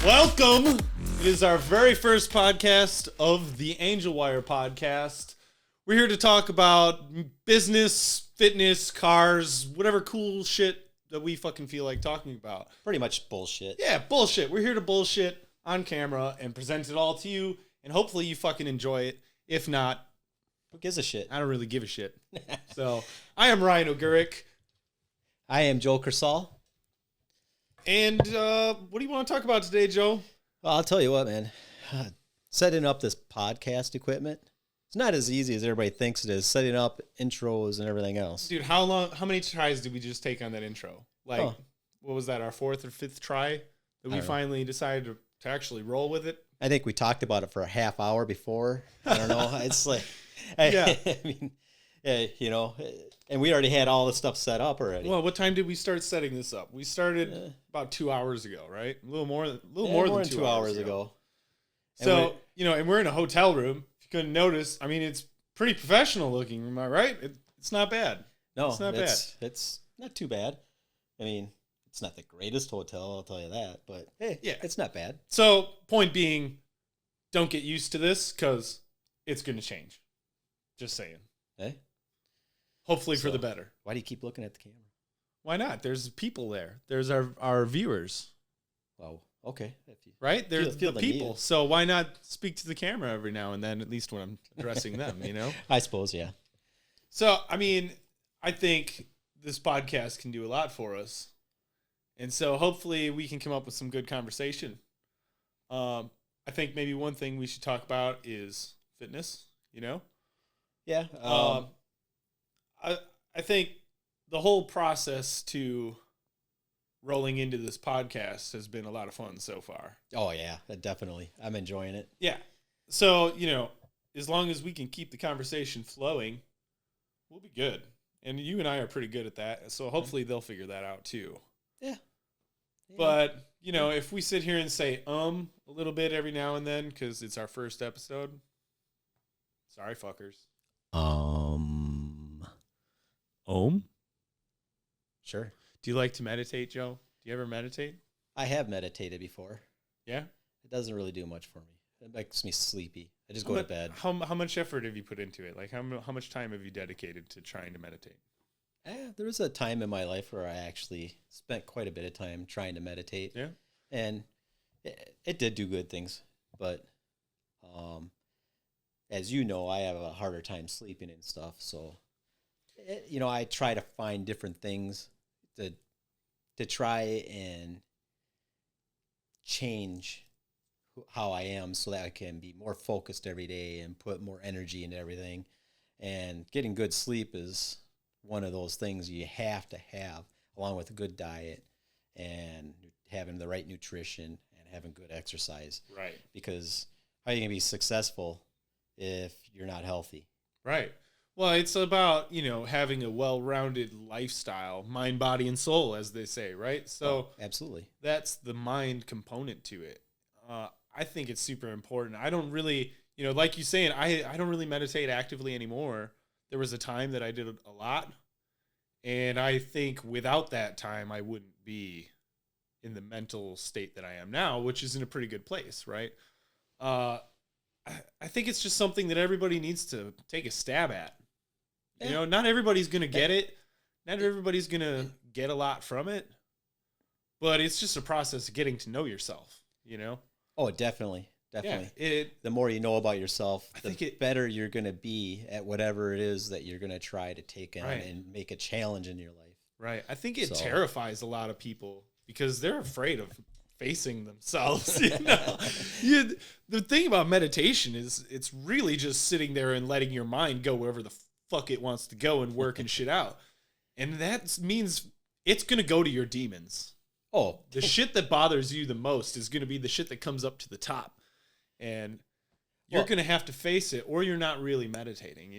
Welcome. It is our very first podcast of the Angelwire Podcast. We're here to talk about business, fitness, cars, whatever cool shit that we fucking feel like talking about. Pretty much bullshit. Yeah, bullshit. We're here to bullshit on camera and present it all to you, and hopefully you fucking enjoy it. If not, who gives a shit? I don't really give a shit. So, I am Ryan O'Gurick. I am Joe Kersal. And what do you want to talk about today, Joe? Well, I'll tell you what, man. Setting up this podcast equipment, it's not as easy as everybody thinks it is. Setting up intros and everything else. Dude, how many tries did we just take on that intro? What was that, our fourth or fifth try that we finally decided to actually roll with it? I think we talked about it for a half hour before. I don't know. It's like, yeah. I mean, you know, and we already had all the stuff set up already. Well, what time did we start setting this up? We started about 2 hours ago, right? A little more than two hours ago. So, and we're in a hotel room. If you couldn't notice, I mean, it's pretty professional looking. Am I right? It's not bad. No, it's not bad. It's not too bad. I mean, it's not the greatest hotel, I'll tell you that, but hey, yeah, it's not bad. So, point being, don't get used to this because it's going to change. Just saying. Hey? Hopefully for the better. Why do you keep looking at the camera? Why not? There's people there. There's our viewers. Well, okay. Right? There's the people. So why not speak to the camera every now and then, at least when I'm addressing them, you know? I suppose, yeah. So, I mean, I think this podcast can do a lot for us. And so hopefully we can come up with some good conversation. I think maybe one thing we should talk about is fitness, you know? Yeah. I think the whole process to rolling into this podcast has been a lot of fun so far. Oh, yeah, definitely. I'm enjoying it. Yeah. So, as long as we can keep the conversation flowing, we'll be good. And you and I are pretty good at that. So hopefully they'll figure that out too. Yeah. But, if we sit here and say a little bit every now and then because it's our first episode, sorry, fuckers. Sure. Do you like to meditate, Joe? Do you ever meditate? I have meditated before. Yeah? It doesn't really do much for me. It makes me sleepy. I just go to bed. How much effort have you put into it? Like, how much time have you dedicated to trying to meditate? There was a time in my life where I actually spent quite a bit of time trying to meditate. Yeah. And it did do good things. But as you know, I have a harder time sleeping and stuff. So, I try to find different things to try and change how I am so that I can be more focused every day and put more energy into everything. And getting good sleep is one of those things you have to have, along with a good diet and having the right nutrition and having good exercise. Right. Because how are you going to be successful if you're not healthy? Right. Well, it's about, having a well-rounded lifestyle, mind, body, and soul, as they say, right? So absolutely. That's the mind component to it. I think it's super important. I don't really, like you saying, I don't really meditate actively anymore. There was a time that I did a lot, and I think without that time, I wouldn't be in the mental state that I am now, which is in a pretty good place, right? I think it's just something that everybody needs to take a stab at. Yeah. Not everybody's going to get it. Not everybody's going to get a lot from it. But it's just a process of getting to know yourself, Oh, definitely. Definitely. Yeah, the more you know about yourself, the better you're going to be at whatever it is that you're going to try to take on right. and make a challenge in your life. Right. I think it terrifies a lot of people because they're afraid of facing themselves. The thing about meditation is it's really just sitting there and letting your mind go wherever the fuck it wants to go and work and shit out. And that means it's going to go to your demons. Oh, the shit that bothers you the most is going to be the shit that comes up to the top. And you're going to have to face it or you're not really meditating,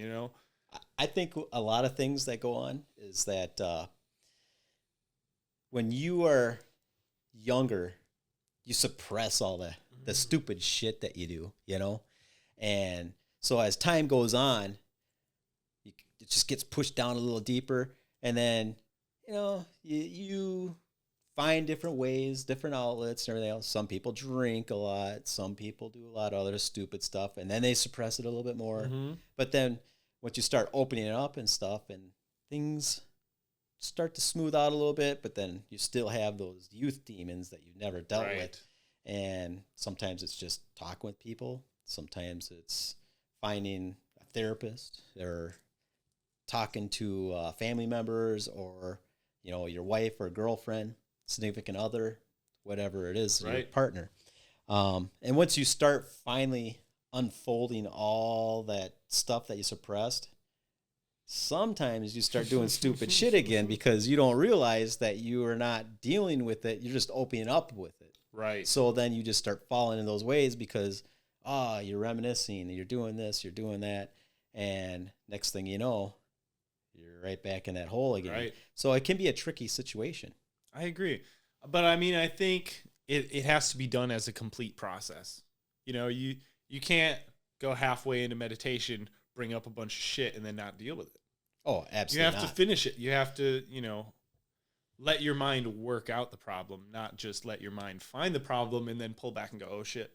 I think a lot of things that go on is that when you are younger, you suppress all the stupid shit that you do, And so as time goes on, it just gets pushed down a little deeper. And then, you find different ways, different outlets and everything else. Some people drink a lot. Some people do a lot of other stupid stuff, and then they suppress it a little bit more. Mm-hmm. But then once you start opening it up and stuff, and things start to smooth out a little bit, but then you still have those youth demons that you've never dealt with. And sometimes it's just talking with people. Sometimes it's finding a therapist or talking to family members, or, you know, your wife or girlfriend, significant other, whatever it is, your partner. And once you start finally unfolding all that stuff that you suppressed, sometimes you start doing stupid shit again because you don't realize that you are not dealing with it. You're just opening up with it. Right. So then you just start falling in those ways because, you're reminiscing, you're doing this, you're doing that. And next thing you know, you're right back in that hole again. Right. So it can be a tricky situation. I agree. But I mean, I think it has to be done as a complete process. You know, you can't go halfway into meditation, bring up a bunch of shit, and then not deal with it. Oh, absolutely. You have to finish it. You have to, you know, let your mind work out the problem, not just let your mind find the problem and then pull back and go, oh shit.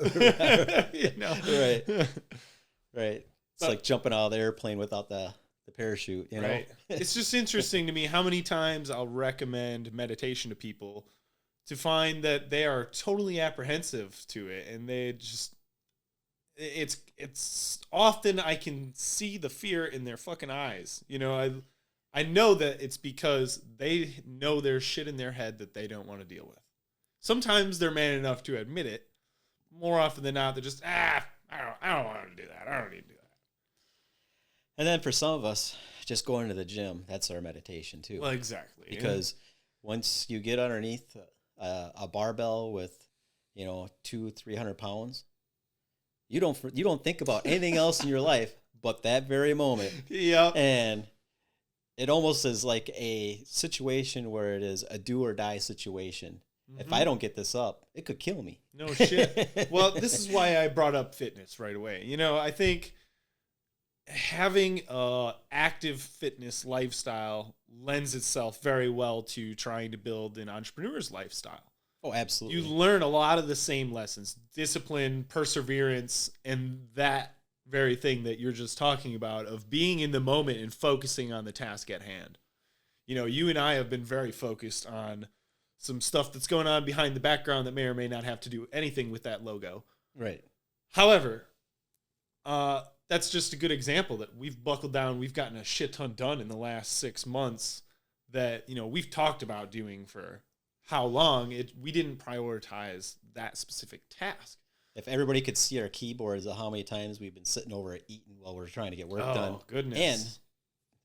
You know? Right. Right. It's like jumping out of the airplane without the parachute, you know? Right. It's just interesting to me how many times I'll recommend meditation to people to find that they are totally apprehensive to it, and they just it's often I can see the fear in their fucking eyes. You know, I know that it's because they know there's shit in their head that they don't want to deal with. Sometimes they're man enough to admit it. More often than not, they're just, I don't want to do that. I don't need to do that. And then for some of us, just going to the gym, that's our meditation too. Well, exactly. Because once you get underneath a barbell with, you know, 200-300 pounds, you don't think about anything else in your life but that very moment. Yeah. And it almost is like a situation where it is a do or die situation. Mm-hmm. If I don't get this up, it could kill me. No shit. Well, this is why I brought up fitness right away. You know, I think having a active fitness lifestyle lends itself very well to trying to build an entrepreneur's lifestyle. Oh, absolutely. You learn a lot of the same lessons: discipline, perseverance, and that very thing that you're just talking about of being in the moment and focusing on the task at hand. You know, you and I have been very focused on some stuff that's going on behind the background that may or may not have to do anything with that logo. Right. However, that's just a good example that we've buckled down. We've gotten a shit ton done in the last 6 months that, you know, we've talked about doing for how long. We didn't prioritize that specific task. If everybody could see our keyboards of how many times we've been sitting over eating while we're trying to get work done. Oh, goodness. And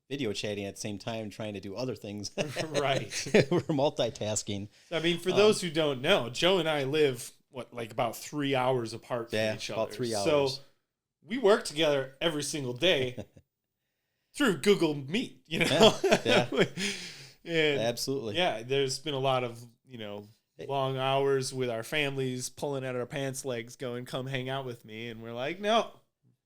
video chatting at the same time, trying to do other things. Right. We're multitasking. I mean, for those who don't know, Joe and I live, like about 3 hours apart from each other. About 3 hours. So we work together every single day through Google Meet, you know? Yeah. And absolutely. Yeah, there's been a lot of, you know, long hours with our families pulling at our pants legs going, come hang out with me. And we're like, no,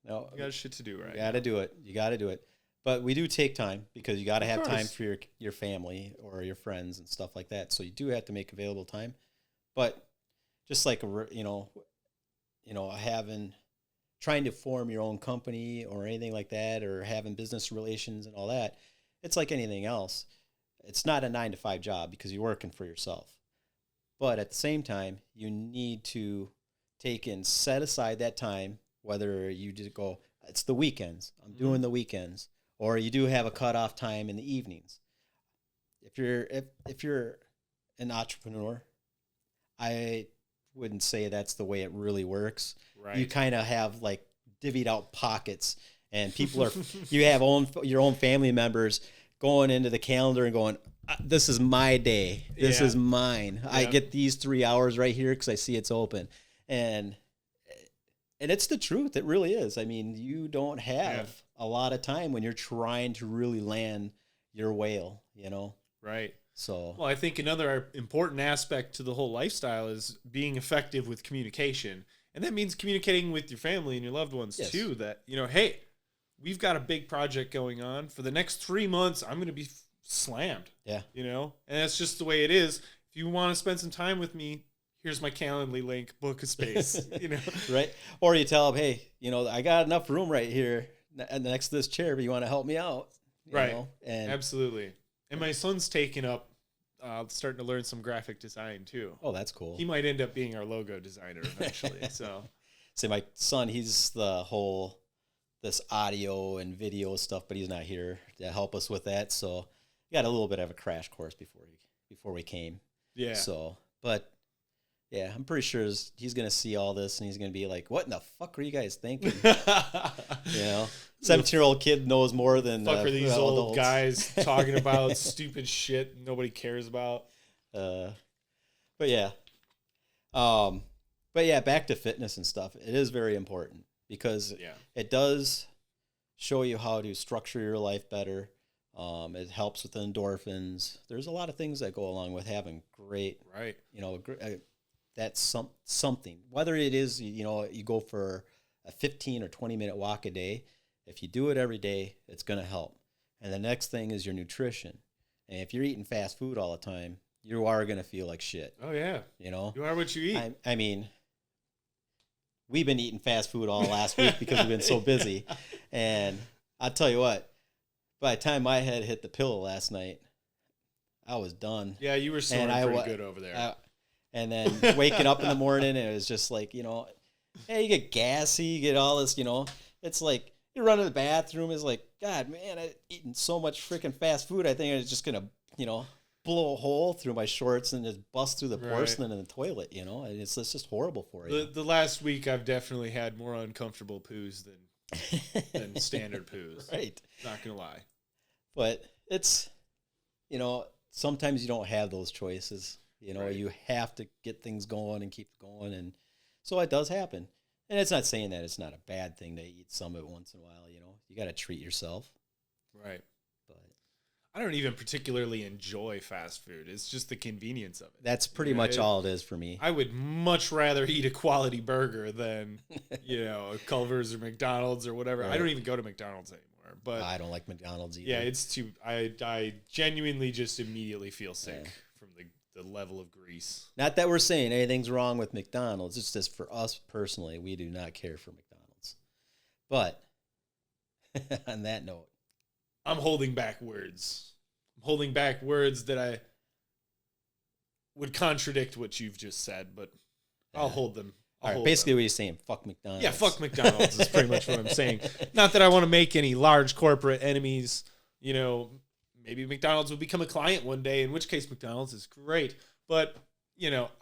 you got shit to do, right? You got to do it. You got to do it. But we do take time because you got to have time for your family or your friends and stuff like that. So you do have to make available time. But just like, trying to form your own company or anything like that, or having business relations and all that, it's like anything else. It's not a 9-to-5 job because you're working for yourself. But at the same time, you need to take and set aside that time, whether you just go, it's the weekends, I'm doing the weekends, or you do have a cutoff time in the evenings. If you're an entrepreneur, I wouldn't say that's the way it really works. Right. You kind of have like divvied out pockets, and people you have your own family members going into the calendar and going, this is my day. This is mine. Yeah. I get these 3 hours right here because I see it's open. And it's the truth. It really is. I mean, you don't have a lot of time when you're trying to really land your whale, you know? Right. So, well, I think another important aspect to the whole lifestyle is being effective with communication. And that means communicating with your family and your loved ones too, that, you know, hey, we've got a big project going on for the next 3 months. I'm going to be slammed. Yeah. You know, and that's just the way it is. if you want to spend some time with me, here's my Calendly link, book a space, Right. Or you tell them, hey, I got enough room right here next to this chair, but you want to help me out. Right. And absolutely. And my son's taken up, starting to learn some graphic design too. Oh, that's cool. He might end up being our logo designer eventually. So my son, he's this audio and video stuff, but he's not here to help us with that. So he got a little bit of a crash course before we came. Yeah. So, but yeah, I'm pretty sure he's going to see all this and he's going to be like, what in the fuck are you guys thinking? 17-year-old kid knows more than fuck are these old adults. guys talking about stupid shit nobody cares about. But yeah. Back to fitness and stuff. It is very important because it does show you how to structure your life better. It helps with endorphins. There's a lot of things that go along with having great, right? That's something. Whether it is, you go for a 15 or 20-minute walk a day. If you do it every day, it's going to help. And the next thing is your nutrition. And if you're eating fast food all the time, you are going to feel like shit. Oh, yeah. You are what you eat. I mean, we've been eating fast food all last week because we've been so busy. And I'll tell you what, by the time my head hit the pillow last night, I was done. Yeah, you were snoring pretty good over there. And then waking up in the morning, it was just like, hey, you get gassy, you get all this, it's like you run to the bathroom, it's like, God, man, I've eaten so much freaking fast food. I think I was just going to, blow a hole through my shorts and just bust through the porcelain in the toilet, and it's just horrible for you. The last week, I've definitely had more uncomfortable poos than standard poos. Right. Not going to lie. But it's, sometimes you don't have those choices. Right. You have to get things going and keep going. And so it does happen. And it's not saying that it's not a bad thing to eat some of it once in a while. You got to treat yourself. Right. But I don't even particularly enjoy fast food. It's just the convenience of it. That's pretty much all it is for me. I would much rather eat a quality burger than, a Culver's or McDonald's or whatever. Right. I don't even go to McDonald's anymore. But I don't like McDonald's either. Yeah, it's too. I genuinely just immediately feel sick from the level of grease. Not that we're saying anything's wrong with McDonald's. It's just for us personally, we do not care for McDonald's. But on that note, I'm holding back words. I'm holding back words that I would contradict what you've just said, but I'll hold them. All right, basically what you're saying, fuck McDonald's. Yeah, fuck McDonald's is pretty much what I'm saying. Not that I want to make any large corporate enemies, maybe McDonald's will become a client one day, in which case McDonald's is great. But,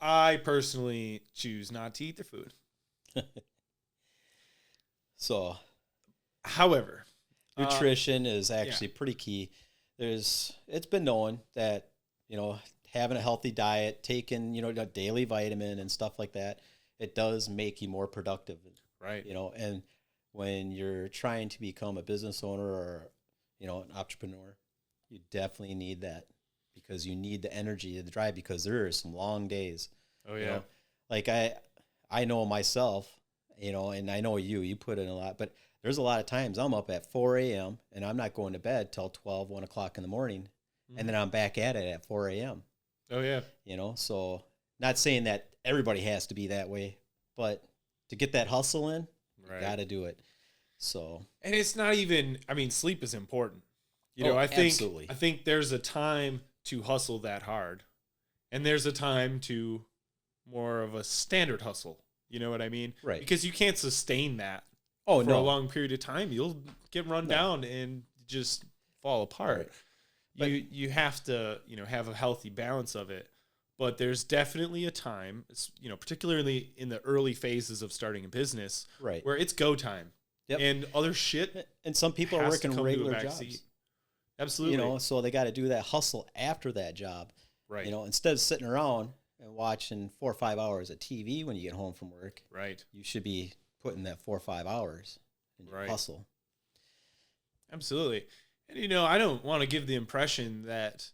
I personally choose not to eat their food. So, however, nutrition is actually pretty key. It's been known that, having a healthy diet, taking, a daily vitamin and stuff like that, it does make you more productive. Right. And when you're trying to become a business owner or, an entrepreneur, you definitely need that because you need the energy, the drive, because there are some long days. Oh, yeah. Like I know myself, and I know you put in a lot, but there's a lot of times I'm up at 4 a.m. and I'm not going to bed till 12, 1 o'clock in the morning. Mm-hmm. And then I'm back at it at 4 a.m. Oh, yeah. So not saying that everybody has to be that way, but to get that hustle in, you got to do it. So, and it's not even, sleep is important. Absolutely. I think there's a time to hustle that hard, and there's a time to more of a standard hustle. You know what I mean? Right. Because you can't sustain that for a long period of time. You'll get run down and just fall apart. Right. You have to, have a healthy balance of it. But there's definitely a time, particularly in the early phases of starting a business, right, where it's go time. Yep. And other shit. And some people are working regular jobs. Seat. Absolutely. So they got to do that hustle after that job. Right. Instead of sitting around and watching 4 or 5 hours of TV when you get home from work. Right. You should be putting that 4 or 5 hours in your hustle. Absolutely. And, I don't want to give the impression that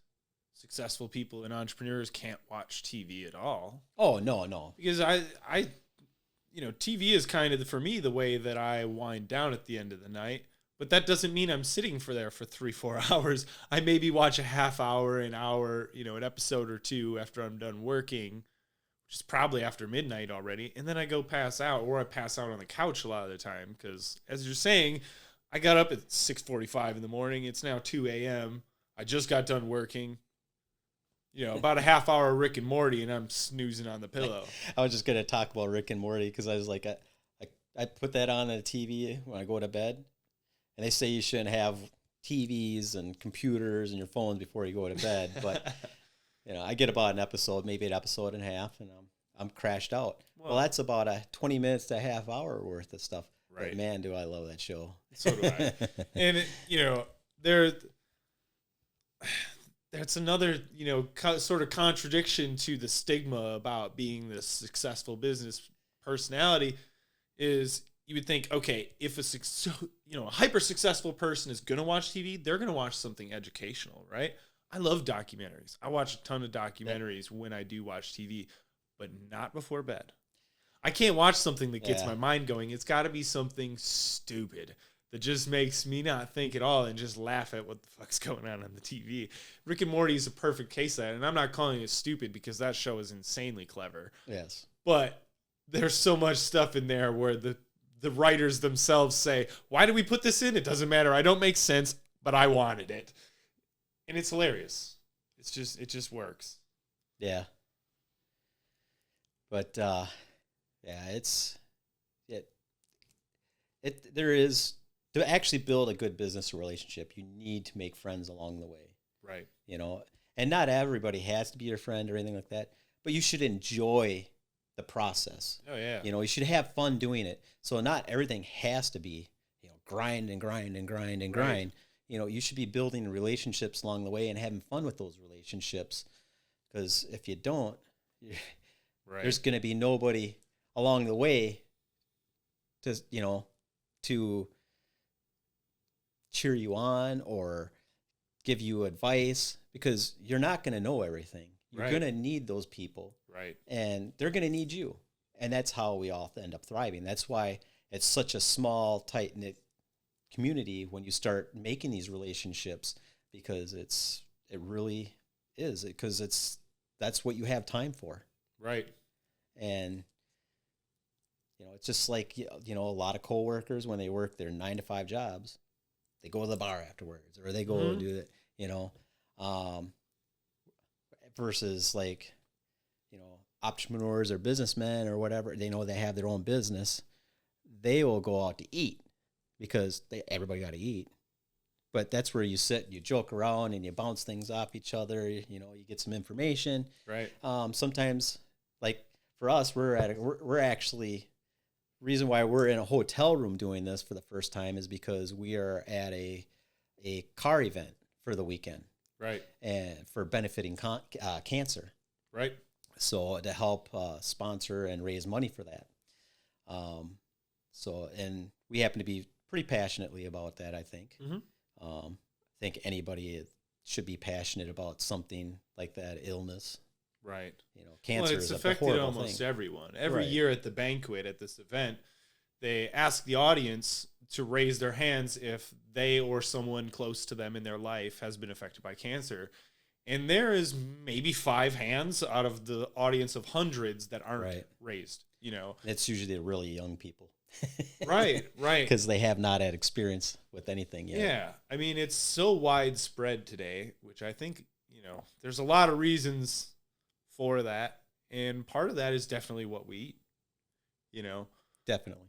successful people and entrepreneurs can't watch TV at all. Oh, no. Because I TV is kind of, for me, the way that I wind down at the end of the night. But that doesn't mean I'm sitting there for 3-4 hours. I maybe watch a half hour, an hour, an episode or two after I'm done working, which is probably after midnight already. And then I go pass out, or I pass out on the couch a lot of the time. Because as you're saying, I got up at 6:45 in the morning. It's now 2 a.m. I just got done working. About a half hour of Rick and Morty, and I'm snoozing on the pillow. I was just going to talk about Rick and Morty because I was like, I put that on the TV when I go to bed. And they say you shouldn't have TVs and computers and your phones before you go to bed. But, I get about an episode, maybe an episode and a half, and I'm crashed out. Well, that's about a 20 minutes to a half hour worth of stuff. Right. But man, do I love that show. So do I. And, that's another, sort of contradiction to the stigma about being this successful business personality is you would think, okay, if a hyper successful person is going to watch TV, they're going to watch something educational, right? I love documentaries. I watch a ton of documentaries when I do watch TV, but not before bed. I can't watch something that gets my mind going. It's got to be something stupid that just makes me not think at all and just laugh at what the fuck's going on the TV. Rick and Morty is a perfect case of that, and I'm not calling it stupid because that show is insanely clever. Yes. But there's so much stuff in there where the writers themselves say, why did we put this in? It doesn't matter. I don't make sense, but I wanted it. And it's hilarious. It just works. Yeah. But, there is, to actually build a good business relationship, you need to make friends along the way. Right. And not everybody has to be your friend or anything like that, but you should enjoy the process. Oh yeah. You should have fun doing it. So not everything has to be, grind and grind and grind and grind. Right. You should be building relationships along the way and having fun with those relationships. Because if you don't, right, there's going to be nobody along the way to cheer you on or give you advice, because you're not going to know everything. You're going to need those people. Right. And they're going to need you. And that's how we all end up thriving. That's why it's such a small, tight-knit community when you start making these relationships, because it really is, because that's what you have time for. Right. And it's just like, a lot of coworkers, when they work their 9-to-5 jobs, they go to the bar afterwards, or they go do that, versus like, entrepreneurs or businessmen or whatever, they have their own business. They will go out to eat because everybody got to eat. But that's where you sit, you joke around, and you bounce things off each other. You get some information. Right. Sometimes, like for us, we're actually, reason why we're in a hotel room doing this for the first time is because we are at a car event for the weekend. Right. And for benefiting cancer. Right. So to help sponsor and raise money for that. And we happen to be pretty passionately about that, I think. Mm-hmm. I think anybody should be passionate about something like that illness. Right. Cancer it's is affected almost everyone. Every year at the banquet at this event, they ask the audience to raise their hands if they or someone close to them in their life has been affected by cancer. And there is maybe 5 hands out of the audience of hundreds that aren't raised, It's usually the really young people. Right. Because they have not had experience with anything yet. Yeah. I mean, it's so widespread today, which I think, there's a lot of reasons for that. And part of that is definitely what we eat, Definitely.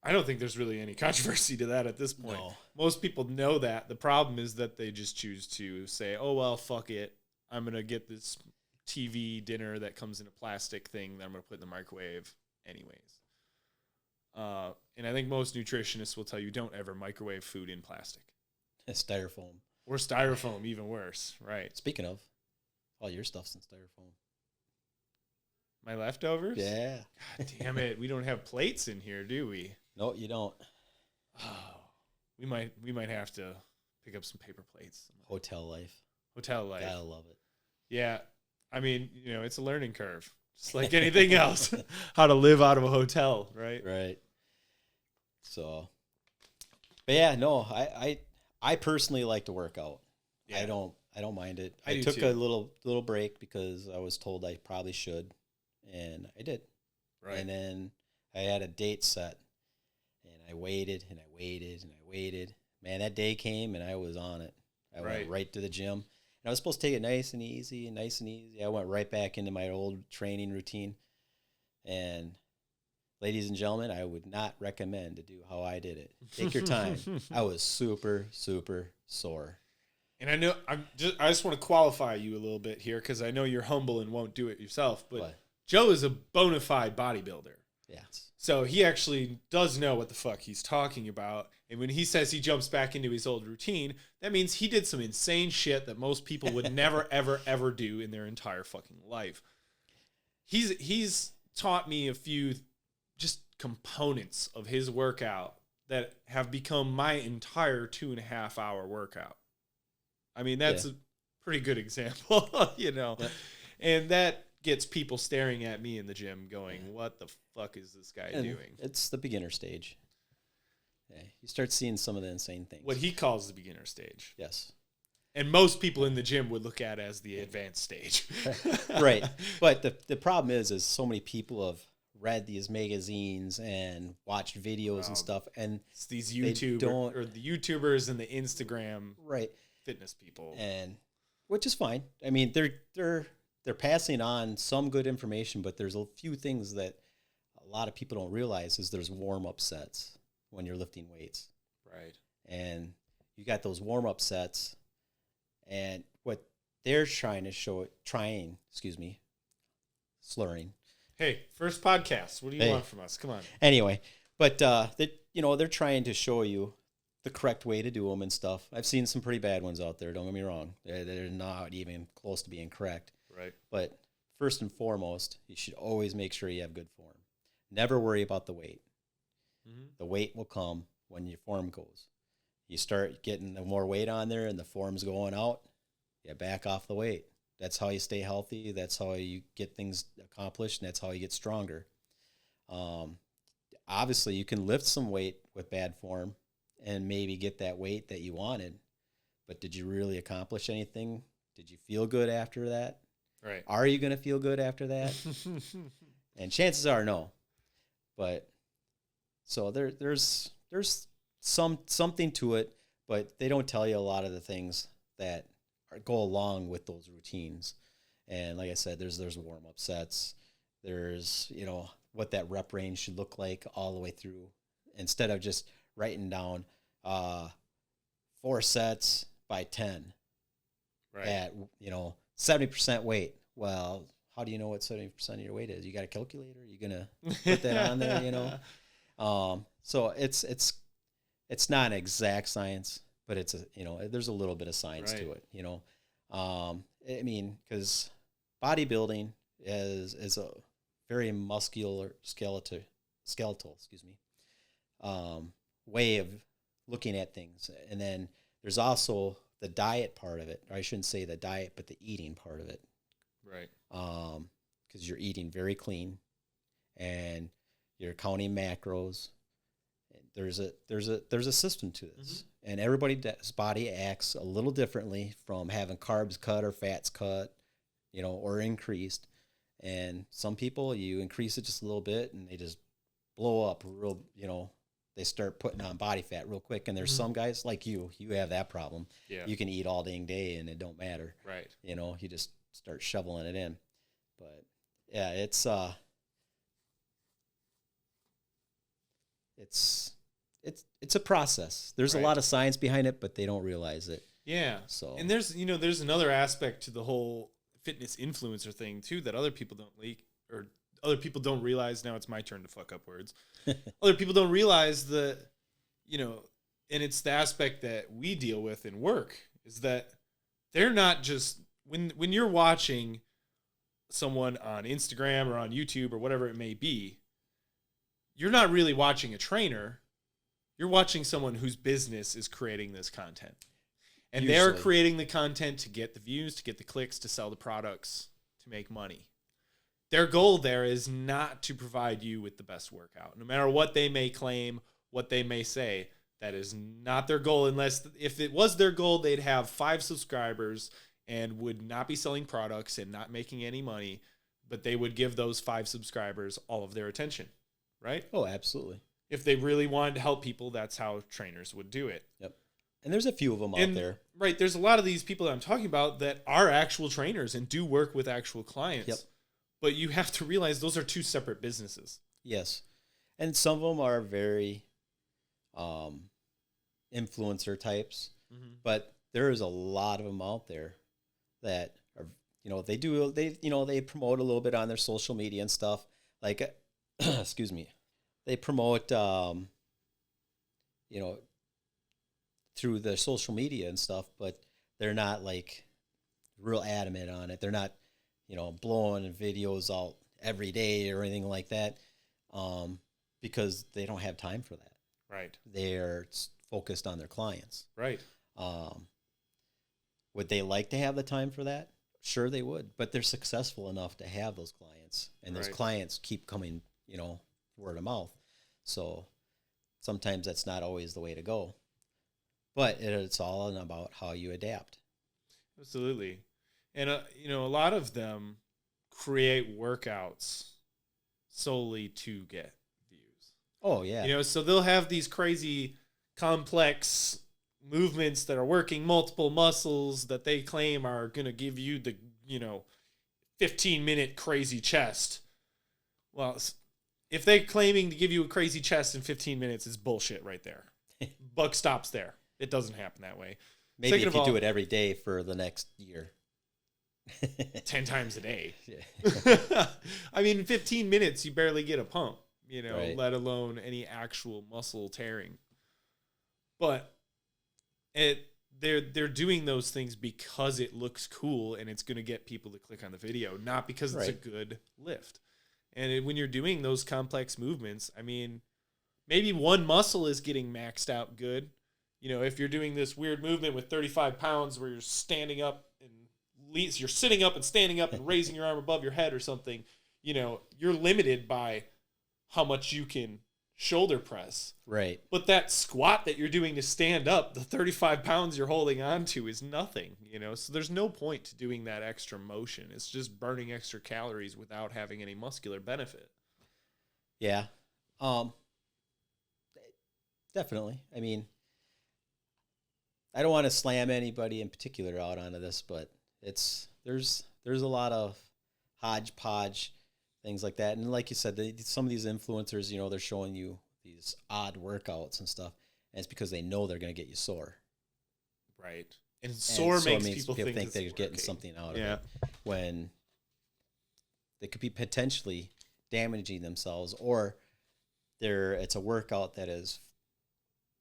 I don't think there's really any controversy to that at this point. No. Most people know that. The problem is that they just choose to say, oh, well, fuck it. I'm going to get this TV dinner that comes in a plastic thing that I'm going to put in the microwave anyways. And I think most nutritionists will tell you don't ever microwave food in plastic. Styrofoam. Or styrofoam, even worse. Right. Speaking of, all your stuff's in styrofoam. My leftovers? Yeah. God damn it. We don't have plates in here, do we? No, you don't. Oh, we might have to pick up some paper plates. Hotel life. Hotel life. Gotta love it. Yeah. I mean, it's a learning curve. Just like anything else. How to live out of a hotel, right? Right. So, But yeah, no, I personally like to work out. Yeah. I don't mind it. I I do took too. a little break because I was told I probably should, and I did. Right. And then I had a date set, and I waited and I waited and I waited. Man, that day came and I was on it. I went right to the gym. And I was supposed to take it nice and easy and nice and easy. I went right back into my old training routine. And ladies and gentlemen, I would not recommend to do how I did it. Take your time. I was super, super sore. And I know I just want to qualify you a little bit here because I know you're humble and won't do it yourself. But What? Joe is a bona fide bodybuilder. Yes. So he actually does know what the fuck he's talking about. And when he says he jumps back into his old routine, that means he did some insane shit that most people would never, ever, ever do in their entire fucking life. He's taught me a few just components of his workout that have become my entire 2.5 hour workout. I mean, that's a pretty good example, you know, and that gets people staring at me in the gym going, what the fuck is this guy doing? It's the beginner stage. Yeah, you start seeing some of the insane things. What he calls the beginner stage. Yes. And most people in the gym would look at as the advanced stage. Right. But the problem is so many people have read these magazines and watched videos and stuff, and it's these YouTubers or the YouTubers and the Instagram fitness people, and which is fine. I mean, they're passing on some good information, but there's a few things that a lot of people don't realize is there's warm-up sets when you're lifting weights. Right. And you got those warm-up sets, and what they're slurring. Hey, first podcast. What do you want from us? Come on. Anyway, but they're trying to show you the correct way to do them and stuff. I've seen some pretty bad ones out there. Don't get me wrong; they're not even close to being correct. Right. But first and foremost, you should always make sure you have good form. Never worry about the weight. Mm-hmm. The weight will come when your form goes. You start getting the more weight on there and the form's going out, you back off the weight. That's how you stay healthy. That's how you get things accomplished, and that's how you get stronger. Obviously, you can lift some weight with bad form and maybe get that weight that you wanted, but did you really accomplish anything? Did you feel good after that? Right. Are you going to feel good after that? And chances are no. But so there's something to it, but they don't tell you a lot of the things that go along with those routines. And like I said, there's warm-up sets. There's, what that rep range should look like all the way through, instead of just writing down 4 sets by 10 at 70% weight. Well, how do you know what 70% of your weight is? You got a calculator? Are you gonna put that on there? So it's not an exact science, but it's there's a little bit of science to it. I mean, because bodybuilding is a very muscular skeletal way of looking at things, and then there's also the diet part of it. Or I shouldn't say the diet, but the eating part of it. Right. Because you're eating very clean, and you're counting macros. There's a system to this, and everybody's body acts a little differently from having carbs cut or fats cut, or increased. And some people, you increase it just a little bit, and they just blow up real. They start putting on body fat real quick. And there's some guys like you have that problem. Yeah. You can eat all dang day, and it don't matter. Right. You just start shoveling it in. But yeah, it's a process. There's a lot of science behind it, but they don't realize it. Yeah. So, and there's another aspect to the whole fitness influencer thing too that other people don't or other people don't realize. Now it's my turn to fuck up words. Other people don't realize that, and it's the aspect that we deal with in work, is that they're not just when you're watching someone on Instagram or on YouTube or whatever it may be, you're not really watching a trainer. You're watching someone whose business is creating this content. And they're creating the content to get the views, to get the clicks, to sell the products, to make money. Their goal there is not to provide you with the best workout. No matter what they may claim, what they may say, That is not their goal, unless if it was their goal, they'd have 5 subscribers and would not be selling products and not making any money, but they would give those 5 subscribers all of their attention, right? Oh, absolutely. If they really wanted to help people, that's how trainers would do it. Yep. And there's a few of them out there. Right. There's a lot of these people that I'm talking about that are actual trainers and do work with actual clients. Yep. But you have to realize those are 2 separate businesses. Yes. And some of them are very influencer types, but there is a lot of them out there that are, they promote a little bit on their social media and stuff. Like, excuse me, they promote, through their social media and stuff, but they're not like real adamant on it. They're not, blowing videos out every day or anything like that, because they don't have time for that. Right. They're focused on their clients. Right. Would they like to have the time for that? Sure, they would, but they're successful enough to have those clients, and those clients keep coming, word of mouth. So sometimes that's not always the way to go, but it's all about how you adapt. Absolutely. And, a lot of them create workouts solely to get views. Oh, yeah. So they'll have these crazy complex movements that are working multiple muscles that they claim are going to give you the, 15-minute crazy chest. Well, if they're claiming to give you a crazy chest in 15 minutes, it's bullshit right there. Buck stops there. It doesn't happen that way. Maybe if you do it every day for the next year. 10 times a day. Yeah. I mean, 15 minutes, you barely get a pump, right. Let alone any actual muscle tearing. But they're doing those things because it looks cool and it's going to get people to click on the video, not because it's a good lift. And when you're doing those complex movements, I mean, maybe one muscle is getting maxed out good. If you're doing this weird movement with 35 pounds where you're standing up and you're sitting up and standing up and raising your arm above your head or something, you're limited by how much you can shoulder press. Right. But that squat that you're doing to stand up, the 35 pounds you're holding on to is nothing, so there's no point to doing that extra motion. It's just burning extra calories without having any muscular benefit. Yeah. Definitely. I mean, I don't want to slam anybody in particular out onto this, but there's a lot of hodgepodge things like that. And like you said, some of these influencers, they're showing you these odd workouts and stuff, and it's because they know they're going to get you sore. Right. And sore makes people think they're working. getting something out of it, when they could be potentially damaging themselves, or it's a workout that is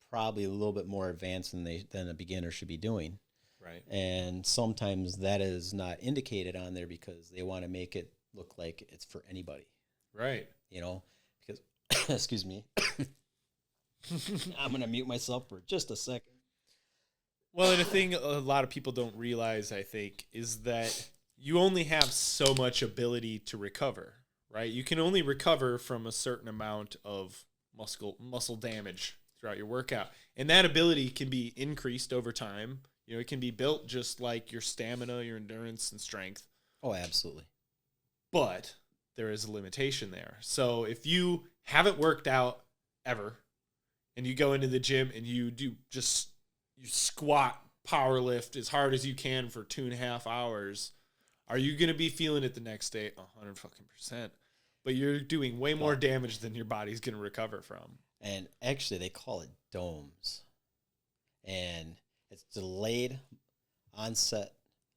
probably a little bit more advanced than a beginner should be doing. Right. And sometimes that is not indicated on there because they want to make it look like it's for anybody. Right. Because, excuse me, I'm going to mute myself for just a second. Well, and a thing a lot of people don't realize, I think, is that you only have so much ability to recover, right? You can only recover from a certain amount of muscle damage throughout your workout. And that ability can be increased over time. It can be built just like your stamina, your endurance, and strength. Oh, absolutely. But there is a limitation there. So if you haven't worked out ever and you go into the gym and you squat, power lift as hard as you can for 2.5 hours, are you going to be feeling it the next day? 100%. But you're doing way more damage than your body's going to recover from. And actually, they call it DOMS. And it's delayed onset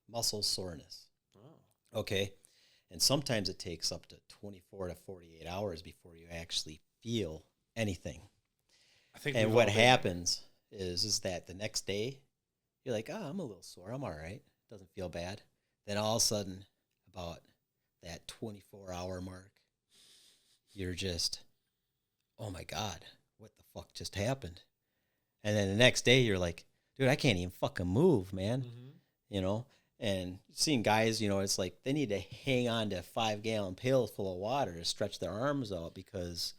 muscle soreness. Oh. Okay. And sometimes it takes up to 24 to 48 hours before you actually feel anything. And what happens is that the next day, you're like, I'm a little sore. I'm all right. Doesn't feel bad. Then all of a sudden, about that 24-hour mark, you're just, oh my God, what the fuck just happened? And then the next day, you're like, dude, I can't even fucking move, man. Mm-hmm. And seeing guys, it's like they need to hang on to 5-gallon pails full of water to stretch their arms out because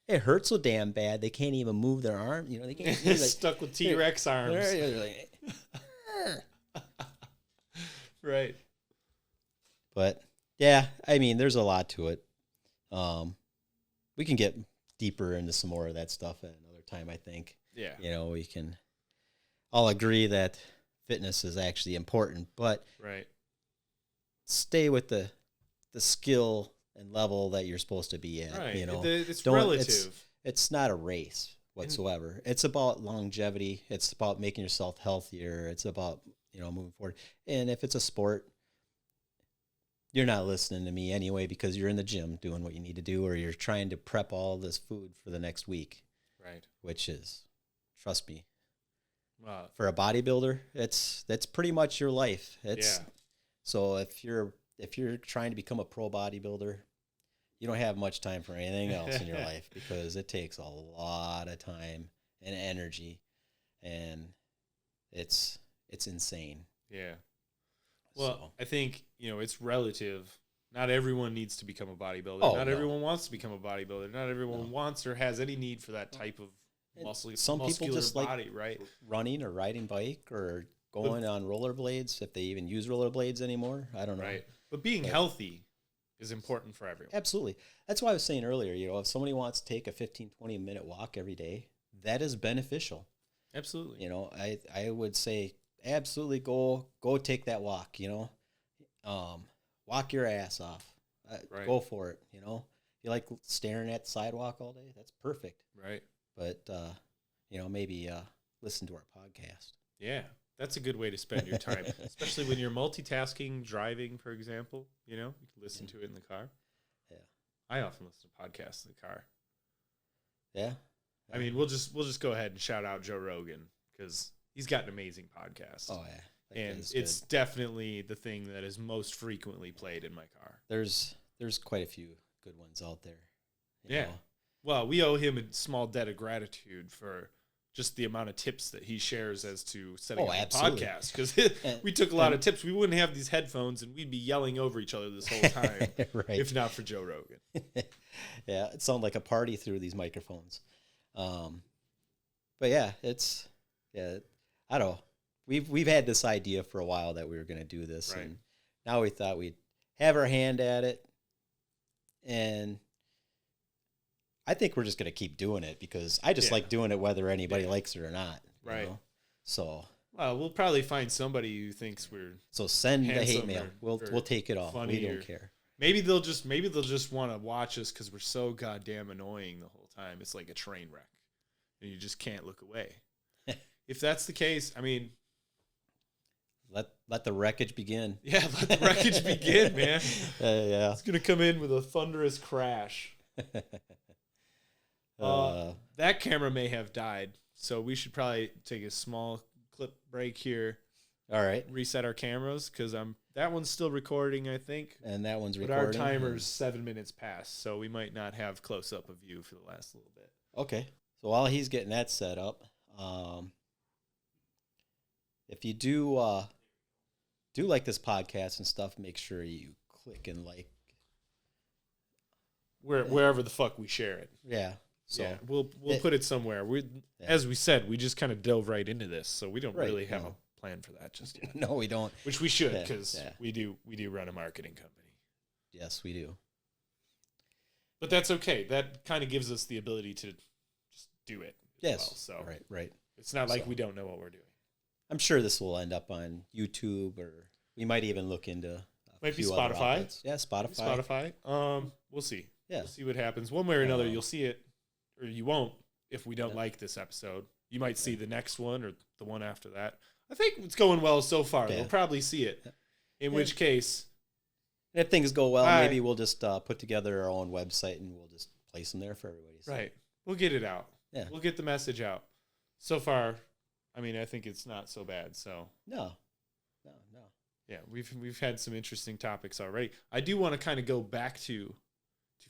it hurts so damn bad they can't even move their arm. You know, they can't. Like, stuck with T-Rex arms. They're like, right. But yeah, I mean, there's a lot to it. We can get deeper into some more of that stuff at another time, I think. Yeah. You know, we can all agree that fitness is actually important, but right. Stay with the skill and level that you're supposed to be at. Right. You know, it's relative. It's not a race whatsoever. It's about longevity. It's about making yourself healthier. It's about, you know, moving forward. And if it's a sport, you're not listening to me anyway because you're in the gym doing what you need to do, or you're trying to prep all this food for the next week. Right. Which is, trust me, wow. For a bodybuilder, that's pretty much your life. So if you're trying to become a pro bodybuilder, you don't have much time for anything else in your life because it takes a lot of time and energy, and it's insane. Yeah. Well, I think, you know, it's relative. Not everyone needs to become a bodybuilder. Not everyone wants to become a bodybuilder. Not everyone wants or has any need for that type of Some people just body, like right? Running or riding bike or going on rollerblades, if they even use rollerblades anymore. I don't know. Right. But being healthy is important for everyone. Absolutely. That's why I was saying earlier, you know, if somebody wants to take a 15, 20-minute walk every day, that is beneficial. Absolutely. You know, I would say absolutely go take that walk, you know. Walk your ass off. Right. Go for it, you know. You like staring at the sidewalk all day? That's perfect. Right. But, you know, maybe listen to our podcast. Yeah. That's a good way to spend your time, especially when you're multitasking, driving, for example. You know, you can listen to it in the car. Yeah. I often listen to podcasts in the car. Yeah. I mean, we'll just go ahead and shout out Joe Rogan because he's got an amazing podcast. Oh, yeah. And it's definitely the thing that is most frequently played in my car. There's quite a few good ones out there. Yeah. Know. Well, we owe him a small debt of gratitude for just the amount of tips that he shares as to setting up a podcast. Because we took a lot of tips. We wouldn't have these headphones, and we'd be yelling over each other this whole time right. if not for Joe Rogan. Yeah, it sounded like a party through these microphones. But yeah, I don't know. We've had this idea for a while that we were going to do this, right. And now we thought we'd have our hand at it, and I think we're just going to keep doing it because I just like doing it whether anybody likes it or not. Right. You know? So. Well, we'll probably find somebody who thinks we're send the hate mail. We'll take it all. We don't care. Maybe they'll just want to watch us because we're so goddamn annoying the whole time. It's like a train wreck, and you just can't look away. If that's the case, I mean, let the wreckage begin. Yeah, let the wreckage begin, man. Yeah, it's gonna come in with a thunderous crash. That camera may have died, so we should probably take a small clip break here. All right. Reset our cameras because that one's still recording, I think. And that one's but recording. But our timer's 7 minutes past, so we might not have close up of you for the last little bit. Okay. So while he's getting that set up, if you do like this podcast and stuff, make sure you click and like wherever the fuck we share it. Yeah. So yeah, we'll put it somewhere. As we said, we just kind of dove right into this, so we don't really have a plan for that just yet. No, we don't. Which we should, because we do run a marketing company. Yes, we do. But that's okay. That kind of gives us the ability to just do it. Yes. Well, so right. It's not like we don't know what we're doing. I'm sure this will end up on YouTube, or we might even look into might be Spotify. Yeah, Spotify. We'll see. Yeah. We'll see what happens. One way or another, you'll see it, or you won't if we don't like this episode. You might see the next one or the one after that. I think it's going well so far. We'll probably see it. In which case, if things go well, maybe we'll just put together our own website and we'll just place them there for everybody. So. Right. We'll get it out. Yeah. We'll get the message out. So far, I mean, I think it's not so bad. So No. Yeah, we've had some interesting topics already. I do want to kind of go back to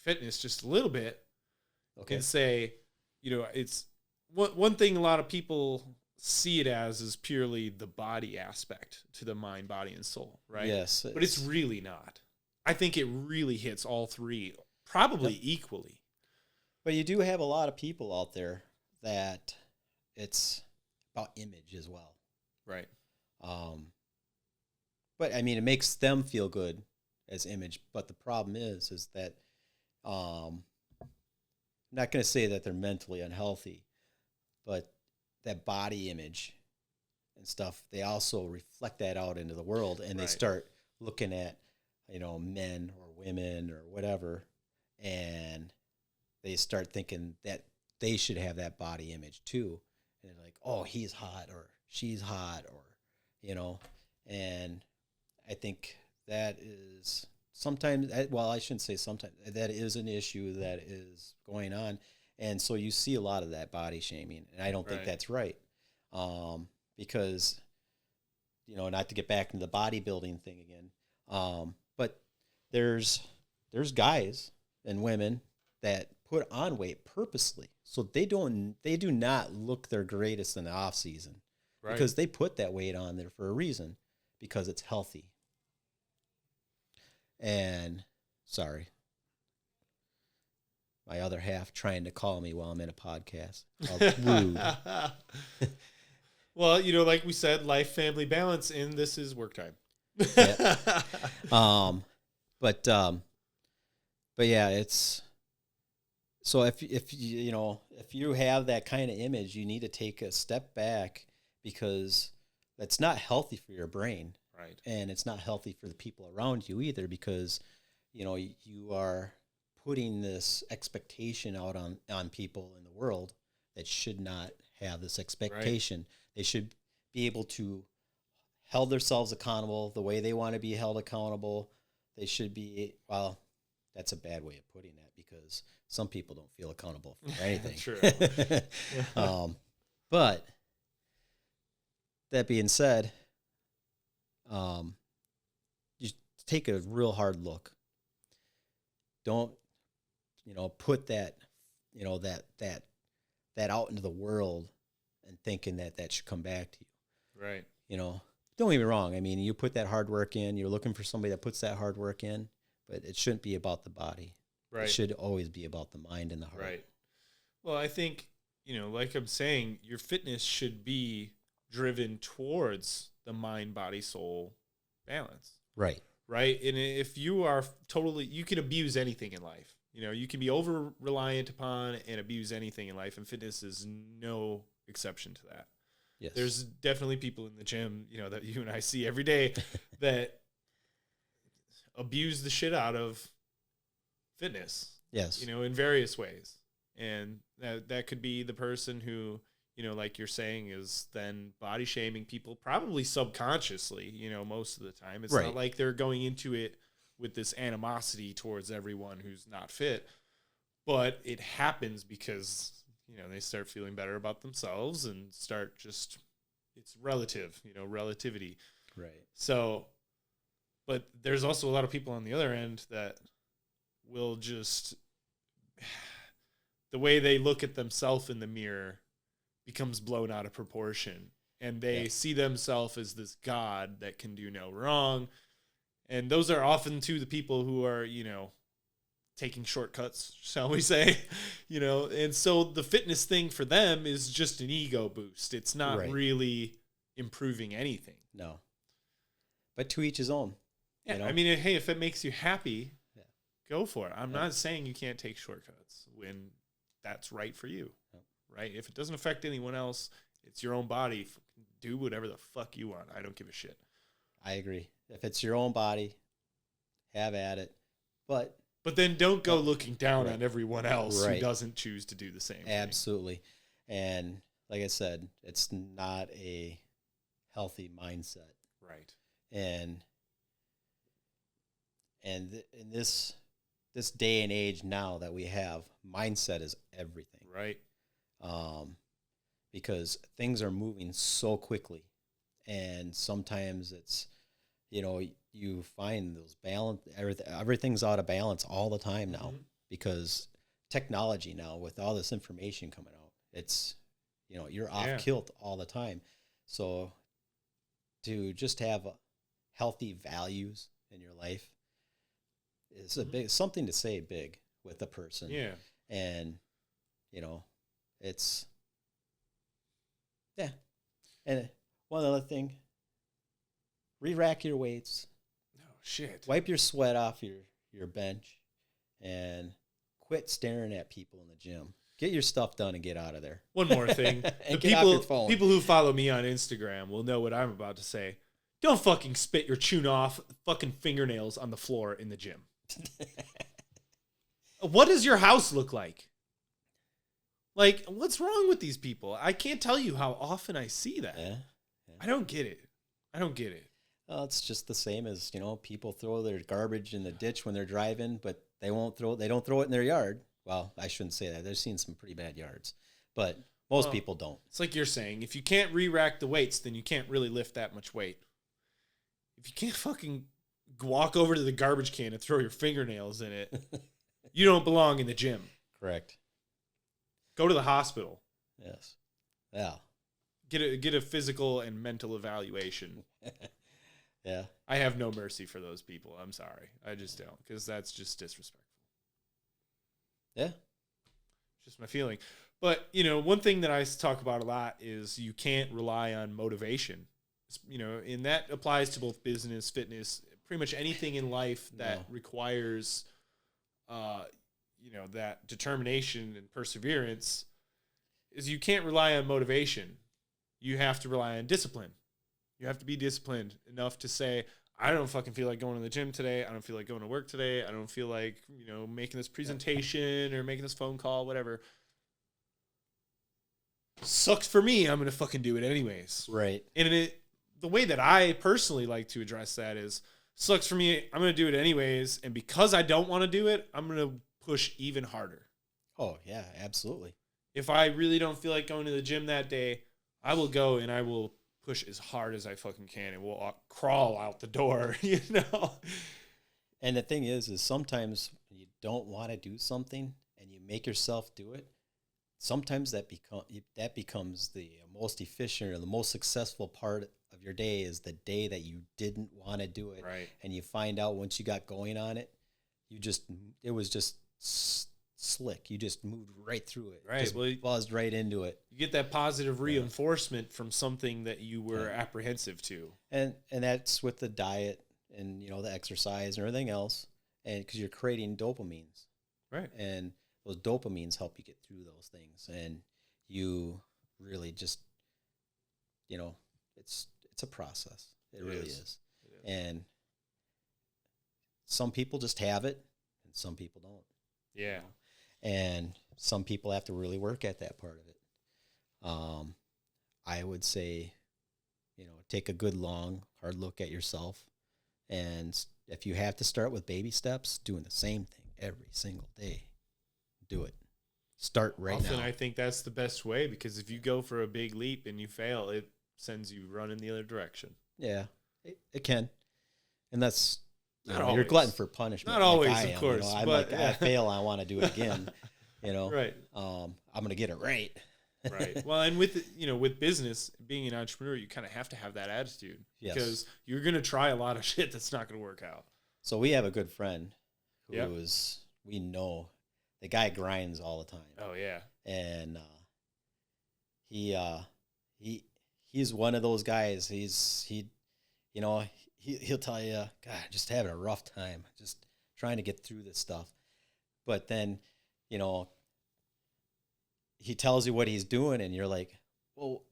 fitness just a little bit, and say, you know, it's one thing a lot of people see it as is purely the body aspect to the mind, body, and soul, right? Yes. But it's really not. I think it really hits all three probably equally. But you do have a lot of people out there that it's about image as well. Right. But I mean, it makes them feel good as image. But the problem is that I'm not going to say that they're mentally unhealthy, but that body image and stuff, they also reflect that out into the world, and they start looking at, men or women or whatever, and they start thinking that they should have that body image too. And they're like, oh, he's hot or she's hot, or, and I think that is sometimes, well, I shouldn't say sometimes, that is an issue that is going on. And so you see a lot of that body shaming, and I don't think that's right. Because, not to get back into the bodybuilding thing again, but there's guys and women that put on weight purposely, so they do not look their greatest in the off season, because they put that weight on there for a reason, because it's healthy. And sorry, my other half trying to call me while I'm in a podcast. Rude. Well, like we said, life, family balance, and this is work time. Yeah. But yeah, it's, so if you have that kind of image, you need to take a step back, because that's not healthy for your brain. Right. And it's not healthy for the people around you either, because, you are putting this expectation out on people in the world that should not have this expectation. They should be able to hold themselves accountable the way they want to be held accountable. They should be, well, that's a bad way of putting that, because some people don't feel accountable for anything. True. But that being said, you take a real hard look. Don't, put that, that out into the world and thinking that should come back to you. Right. Don't get me wrong. I mean, you put that hard work in, you're looking for somebody that puts that hard work in, but it shouldn't be about the body. Right. It should always be about the mind and the heart. Right. Well, I think, like I'm saying, your fitness should be driven towards the mind, body, soul balance. Right. Right. And if you are you can abuse anything in life. You can be over reliant upon and abuse anything in life, and fitness is no exception to that. Yes. There's definitely people in the gym, that you and I see every day that abuse the shit out of fitness. Yes. In various ways. And that could be the person who, like you're saying, is then body shaming people, probably subconsciously, most of the time. It's not like they're going into it with this animosity towards everyone who's not fit, but it happens because, they start feeling better about themselves and start just, it's relative, relativity. Right. So, but there's also a lot of people on the other end that will just, the way they look at themselves in the mirror becomes blown out of proportion, and they see themselves as this God that can do no wrong. And those are often too the people who are, taking shortcuts, shall we say, and so the fitness thing for them is just an ego boost. It's not really improving anything. No. But to each his own. Yeah. I mean, hey, if it makes you happy, go for it. I'm not saying you can't take shortcuts when that's right for you. Right? If it doesn't affect anyone else, it's your own body. Do whatever the fuck you want. I don't give a shit. I agree. If it's your own body, have at it. But then don't go looking down on everyone else who doesn't choose to do the same thing. Absolutely. And like I said, it's not a healthy mindset. Right. And in this day and age now that we have, mindset is everything. Right. Because things are moving so quickly, and sometimes it's, you find those balance, everything's out of balance all the time now, because technology now, with all this information coming out, it's, you're off kilt all the time. So to just have healthy values in your life is something to say big with a person. Yeah. And it's, yeah. And one other thing, re-rack your weights. Oh, shit. Wipe your sweat off your bench and quit staring at people in the gym. Get your stuff done and get out of there. One more thing. And The get off your phone. people who follow me on Instagram will know what I'm about to say. Don't fucking spit your chewing off fucking fingernails on the floor in the gym. What does your house look like? Like, what's wrong with these people? I can't tell you how often I see that. Yeah. I don't get it. Well, it's just the same as, people throw their garbage in the ditch when they're driving, but they don't throw it in their yard. Well, I shouldn't say that. They've seen some pretty bad yards, but most people don't. It's like you're saying, if you can't re-rack the weights, then you can't really lift that much weight. If you can't fucking walk over to the garbage can and throw your fingernails in it, you don't belong in the gym. Correct. Go to the hospital. Yes. Yeah. Get a physical and mental evaluation. Yeah. I have no mercy for those people. I'm sorry. I just don't, because that's just disrespectful. Yeah. Just my feeling. But, one thing that I talk about a lot is you can't rely on motivation. And that applies to both business, fitness, pretty much anything in life that requires, that determination and perseverance, is you can't rely on motivation. You have to rely on discipline. You have to be disciplined enough to say, I don't fucking feel like going to the gym today. I don't feel like going to work today. I don't feel like, making this presentation or making this phone call, whatever. Sucks for me. I'm going to fucking do it anyways. Right. And the way that I personally like to address that is, sucks for me. I'm going to do it anyways. And because I don't want to do it, I'm going to push even harder. Oh, yeah, absolutely. If I really don't feel like going to the gym that day, I will go and I will push as hard as I fucking can and we'll crawl out the door, And the thing is sometimes when you don't want to do something and you make yourself do it, sometimes that becomes the most efficient or the most successful part of your day is the day that you didn't want to do it. Right. And you find out once you got going on it, it was just slick. You just moved right through it. Right. Just buzzed right into it. You get that positive reinforcement from something that you were apprehensive to. And that's with the diet and, the exercise and everything else. And because you're creating dopamines. Right. And those dopamines help you get through those things. And you really just, it's a process. It really is. And some people just have it and some people don't. Yeah. And some people have to really work at that part of it. I would say, take a good, long, hard look at yourself. And if you have to start with baby steps, doing the same thing every single day, do it. Start right now. Often I think that's the best way, because if you go for a big leap and you fail, it sends you running the other direction. Yeah, it can. And that's, you're glutton for punishment. Not always, of course. I'm but I fail, I want to do it again. Right. I'm going to get it right. Right. Well, and with business, being an entrepreneur, you kind of have to have that attitude. Yes. Because you're going to try a lot of shit that's not going to work out. So we have a good friend who we know, the guy grinds all the time. Oh yeah. And he's one of those guys. He'll tell you, God, just having a rough time, just trying to get through this stuff. But then, he tells you what he's doing, and you're like, well,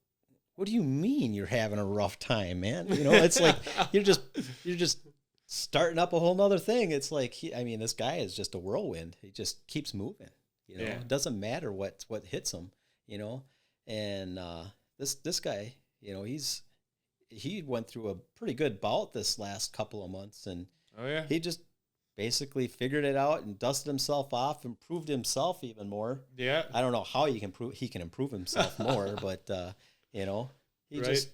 what do you mean you're having a rough time, man? It's like you're just starting up a whole nother thing. It's like this guy is just a whirlwind. He just keeps moving. It doesn't matter what hits him. And this guy, he went through a pretty good bout this last couple of months, and he just basically figured it out and dusted himself off, improved himself even more. Yeah. I don't know how he can improve himself more, but he just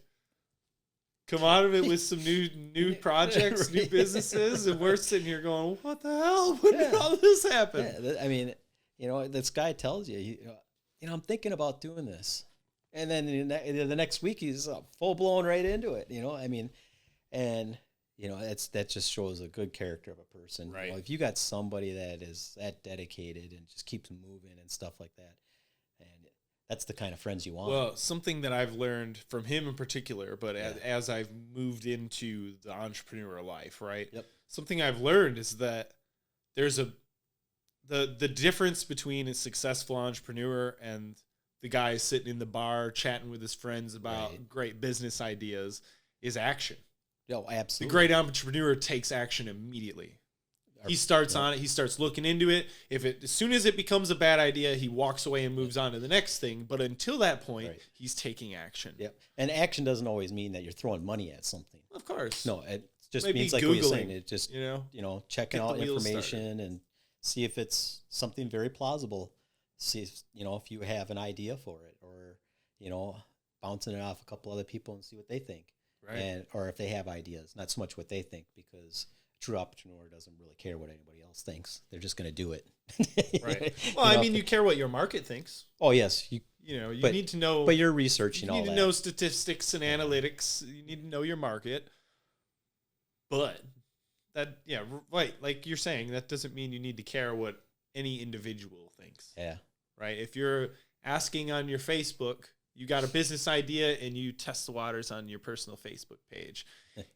come out of it with some new projects, new businesses, and we're sitting here going, what the hell? When did all this happen? Yeah, this guy tells you, I'm thinking about doing this. And then the next week he's full blown right into it, and that just shows a good character of a person. Right. If you got somebody that is that dedicated and just keeps moving and stuff like that, And that's the kind of friends you want. Well, something that I've learned from him in particular, but as I've moved into the entrepreneur life, right? Yep. Something I've learned is that there's the difference between a successful entrepreneur and the guy sitting in the bar chatting with his friends about great business ideas is action. Oh, absolutely. The great entrepreneur takes action immediately. He starts on it. He starts looking into it. As soon as it becomes a bad idea, he walks away and moves on to the next thing. But until that point, he's taking action. Yep. And action doesn't always mean that you're throwing money at something. Of course. No, it just Maybe means like Googling, what you're saying. It just, checking get out the wheels information and see if it's something very plausible. See if, if you have an idea for it, or, bouncing it off a couple other people and see what they think. Right. Or if they have ideas, not so much what they think, because true entrepreneur doesn't really care what anybody else thinks. They're just going to do it. Right. Well, you care what your market thinks. Oh, yes. You need to know. But you're researching all that. You need to know statistics and analytics. You need to know your market. But right. Like you're saying, that doesn't mean you need to care what any individual thinks. Yeah. Right. If you're asking on your Facebook, you got a business idea and you test the waters on your personal Facebook page,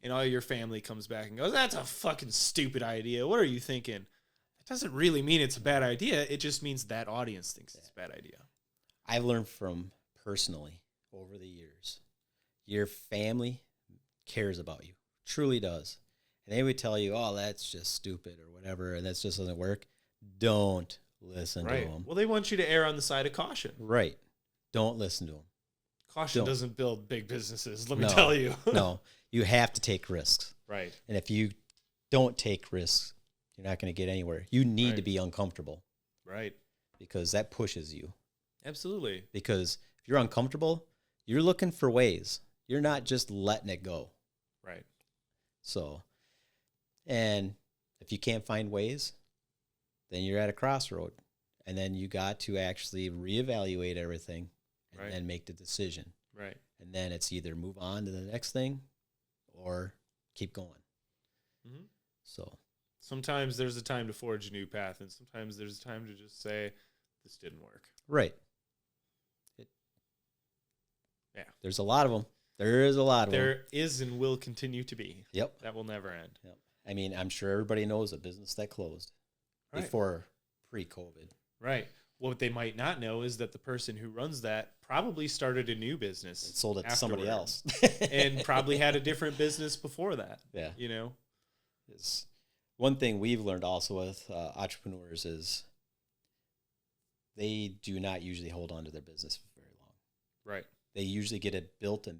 and all your family comes back and goes, "That's a fucking stupid idea. What are you thinking?" It doesn't really mean it's a bad idea. It just means that audience thinks it's a bad idea. I've learned from personally over the years, your family cares about you, truly does. And they would tell you, "Oh, that's just stupid," or whatever, and that just doesn't work. Don't listen to them. Well, they want you to err on the side of caution. Right. Don't listen to them. Caution doesn't build big businesses, let me tell you. No, you have to take risks. Right. And if you don't take risks, you're not going to get anywhere. You need to be uncomfortable. Right. Because that pushes you. Absolutely. Because if you're uncomfortable, you're looking for ways. You're not just letting it go. Right. So, and if you can't find ways, then you're at a crossroad. And then you got to actually reevaluate everything and then make the decision. Right. And then it's either move on to the next thing or keep going. Mm-hmm. So sometimes there's a time to forge a new path, and sometimes there's a time to just say, this didn't work. Right. There's a lot of them. There is a lot of them. There is and will continue to be. Yep. That will never end. Yep. I mean, I'm sure everybody knows a business that closed before pre-COVID. Right. What they might not know is that the person who runs that probably started a new business. And sold it to somebody else. And probably had a different business before that. Yeah. It's one thing we've learned also with entrepreneurs is they do not usually hold on to their business for very long. Right. They usually get it built and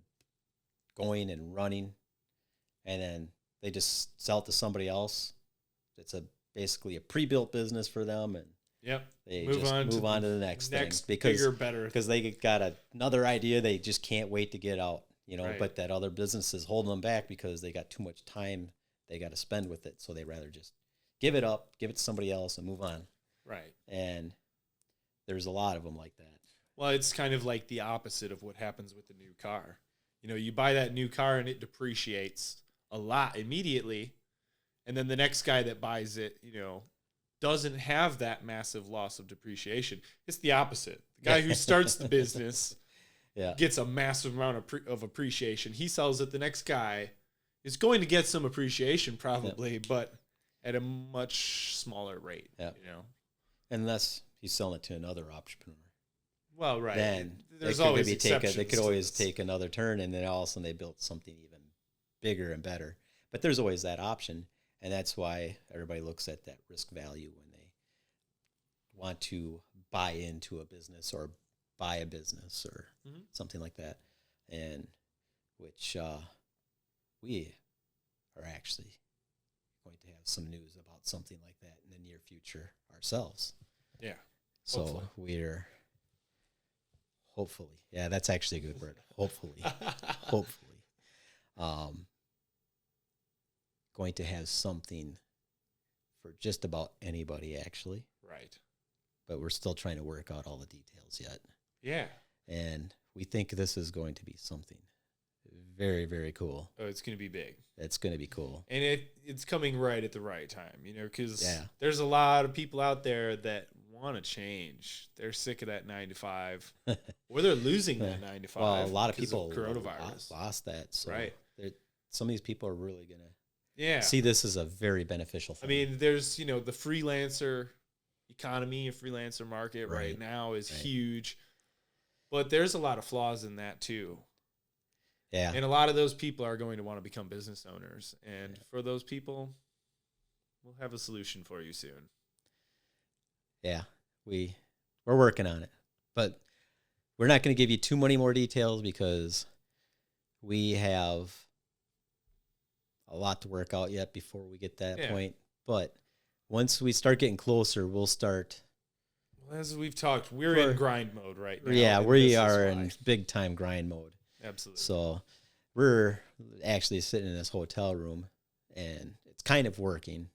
going and running, and then they just sell it to somebody else. It's basically a pre-built business for them, and they move on to the next thing bigger, better, because they got another idea they just can't wait to get out. But that other business is holding them back because they got too much time they got to spend with it, so they rather just give it up, give it to somebody else, and move on. Right. And there's a lot of them like that. Well, it's kind of like the opposite of what happens with the new car. You buy that new car and it depreciates a lot immediately, and then the next guy that buys it, doesn't have that massive loss of depreciation. It's the opposite. The guy who starts the business gets a massive amount of appreciation. He sells it. The next guy is going to get some appreciation probably, but at a much smaller rate. Yeah. Unless he's selling it to another entrepreneur. Well, right. Then there's always exceptions. They could always take another turn, and then all of a sudden they built something even bigger and better. But there's always that option, and that's why everybody looks at that risk value when they want to buy into a business or buy a business or something like that, and which we are actually going to have some news about something like that in the near future ourselves. Yeah. So hopefully. We're hopefully, that's actually a good word. Hopefully, going to have something for just about anybody, actually. Right. But we're still trying to work out all the details yet. Yeah. And we think this is going to be something very, very cool. Oh, it's going to be big. It's going to be cool. And it's coming right at the right time, because there's a lot of people out there that want to change. They're sick of that 9 to 5, or they're losing that 9 to 5. Well, a lot of people coronavirus lost that. So right. Some of these people are really gonna see this as a very beneficial thing. I mean, there's the freelancer economy, a freelancer market right now is huge, but there's a lot of flaws in that too. Yeah, and a lot of those people are going to want to become business owners, and for those people, we'll have a solution for you soon. Yeah, we're working on it, but we're not going to give you too many more details because we have a lot to work out yet before we get that point. But once we start getting closer, we'll start. Well, as we've talked, we're in grind mode right now. Yeah, we are in big time grind mode. Absolutely. So we're actually sitting in this hotel room, and it's kind of working.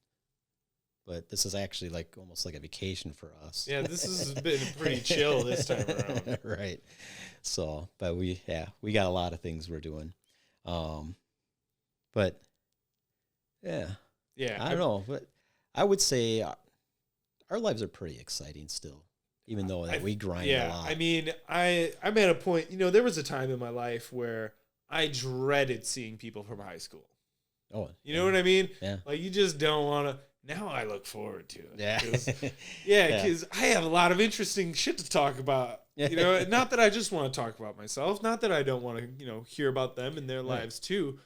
But this is actually almost like a vacation for us. Yeah, this has been pretty chill this time around. Right. So, but we got a lot of things we're doing. But yeah, I don't know. But I would say our lives are pretty exciting still, even though we grind a lot. I mean, I'm at a point, there was a time in my life where I dreaded seeing people from high school. Oh, you know what I mean? Yeah. Like, you just don't want to. Now I look forward to it. Yeah. Because I have a lot of interesting shit to talk about. Not that I just want to talk about myself. Not that I don't want to, hear about them and their lives too.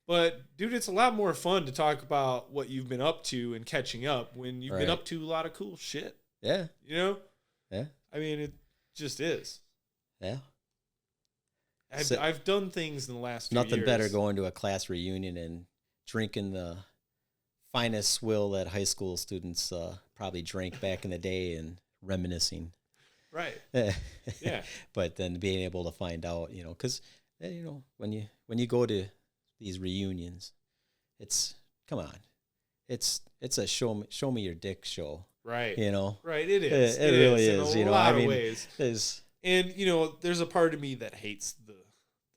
But, dude, it's a lot more fun to talk about what you've been up to and catching up when you've been up to a lot of cool shit. Yeah. Yeah. I mean, it just is. Yeah. I've done things in the last few years. Nothing better going to a class reunion and drinking the finest swill that high school students probably drank back in the day and reminiscing. Right. Yeah. But then being able to find out, because when you go to these reunions, it's come on, it's a show me your dick show. Right. Right. It is. It really is. In a lot of ways. Is. And there's a part of me that hates the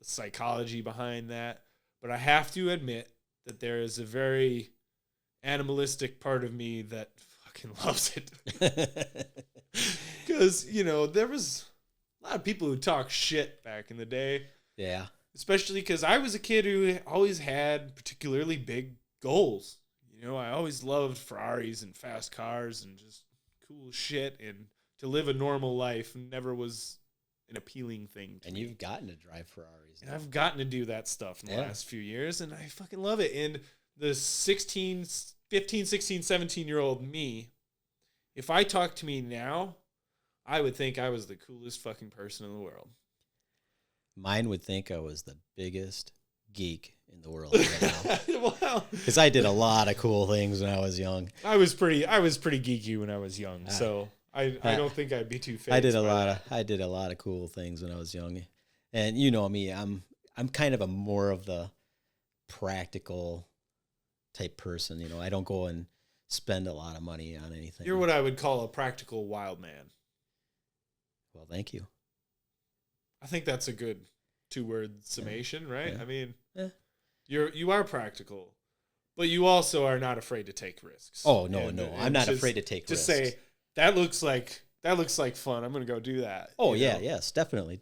psychology behind that, but I have to admit that there is a very animalistic part of me that fucking loves it. Because, there was a lot of people who talk shit back in the day. Yeah. Especially because I was a kid who always had particularly big goals. I always loved Ferraris and fast cars and just cool shit. And to live a normal life never was an appealing thing to me. You've gotten to drive Ferraris. And I've gotten to do that stuff in the last few years, and I fucking love it. And the 15, 16, 17-year-old me, if I talk to me now, I would think I was the coolest fucking person in the world. Mine would think I was the biggest geek in the world right now. Well, because I did a lot of cool things when I was young. I was pretty geeky when I was young, so I don't think I'd be too fazed. I did a lot of cool things when I was young, and me, I'm kind of more of the practical type person. I don't go and spend a lot of money on anything. You're what I would call a practical wild man. Well, thank you. I think that's a good 2-word summation, right? Yeah. I mean, you are practical, but you also are not afraid to take risks. Oh, no. I'm not afraid to take risks. Just say, that looks like fun. I'm going to go do that. Oh, yeah, yes, definitely.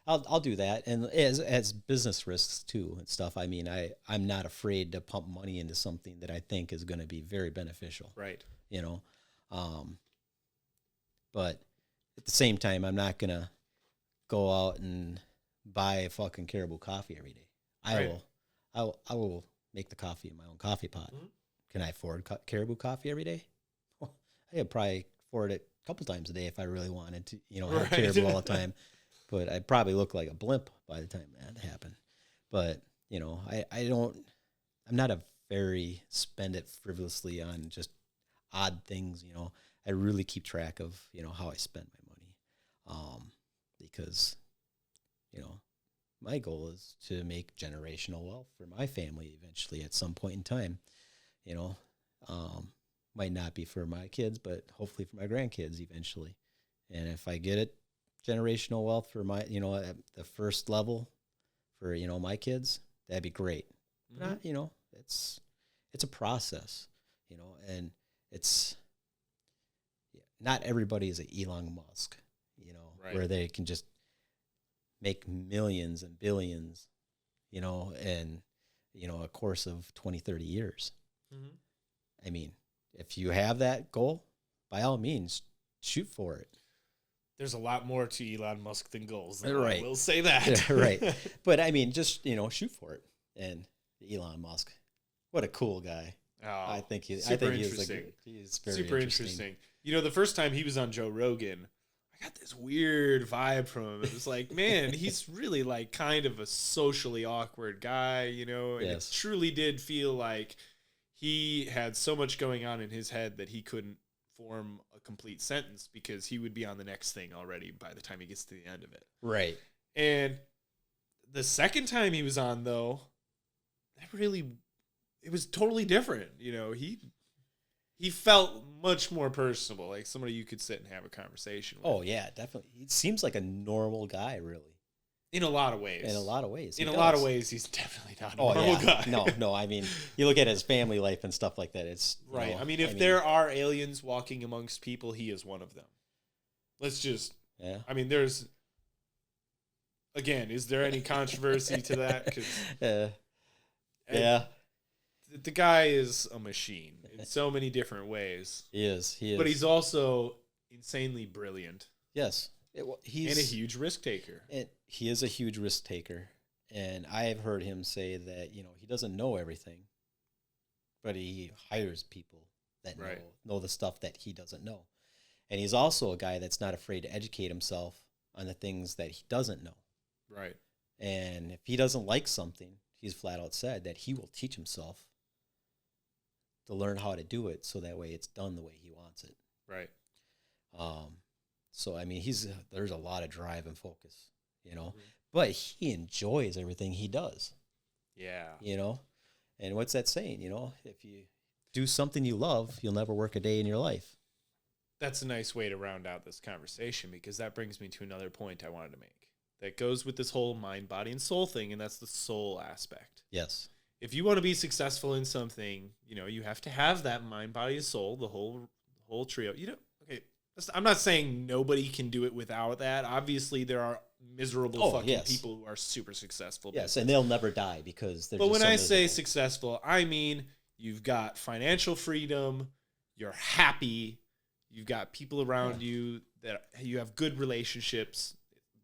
I'll do that. And as business risks too and stuff, I mean, I'm not afraid to pump money into something that I think is going to be very beneficial. Right. But at the same time, I'm not going to go out and buy a fucking Caribou coffee every day. I will make the coffee in my own coffee pot. Mm-hmm. Can I afford Caribou coffee every day? Well, I could probably afford it a couple times a day if I really wanted to, have Caribou all the time. But I'd probably look like a blimp by the time that happened. But, I'm not a very spend it frivolously on just odd things, I really keep track of, how I spend my money. Because, my goal is to make generational wealth for my family eventually at some point in time, might not be for my kids, but hopefully for my grandkids eventually. And if I get it, generational wealth for my, at the first level for, my kids, that'd be great. Mm-hmm. Not, it's a process, and it's not everybody is an Elon Musk, Right. where they can just make millions and billions, in, a course of 20, 30 years. Mm-hmm. I mean, if you have that goal, by all means, shoot for it. There's a lot more to Elon Musk than goals. Though. Right. I will say that. Right. But I mean, just, shoot for it. And Elon Musk, what a cool guy. Oh, I think he's super he's interesting. He's very super interesting. The first time he was on Joe Rogan, I got this weird vibe from him. It was like, man, he's really like kind of a socially awkward guy, and Yes. it truly did feel like he had so much going on in his head that he couldn't form a complete sentence because he would be on the next thing already by the time he gets to the end of it. Right. And the second time he was on, though, it was totally different. He felt much more personable, like somebody you could sit and have a conversation with. Oh, yeah, definitely. He seems like a normal guy, really. In a lot of ways. In a lot of ways. In a lot of ways, he's definitely not a normal guy. No. I mean, you look at his family life and stuff like that. It's right. There are aliens walking amongst people, he is one of them. Let's just. Yeah. I mean, there's. Again, is there any controversy to that? Yeah. The guy is a machine in so many different ways. He is. But he's also insanely brilliant. Yes. He's and a huge risk taker. He is a huge risk taker. And I have heard him say that, he doesn't know everything, but he hires people that know the stuff that he doesn't know. And he's also a guy that's not afraid to educate himself on the things that he doesn't know. Right. And if he doesn't like something, he's flat out said that he will teach himself to learn how to do it so that way it's done the way he wants it. Right. So, I mean, there's a lot of drive and focus, but he enjoys everything he does. Yeah. And what's that saying? If you do something you love, you'll never work a day in your life. That's a nice way to round out this conversation because that brings me to another point I wanted to make that goes with this whole mind, body, and soul thing, and that's the soul aspect. Yes. If you want to be successful in something, you have to have that mind, body, and soul, the whole trio. Okay, I'm not saying nobody can do it without that. Obviously, there are miserable people who are super successful. Yes, and they'll never die because they're. But when I say successful, I mean you've got financial freedom, you're happy, you've got people around you that you have good relationships.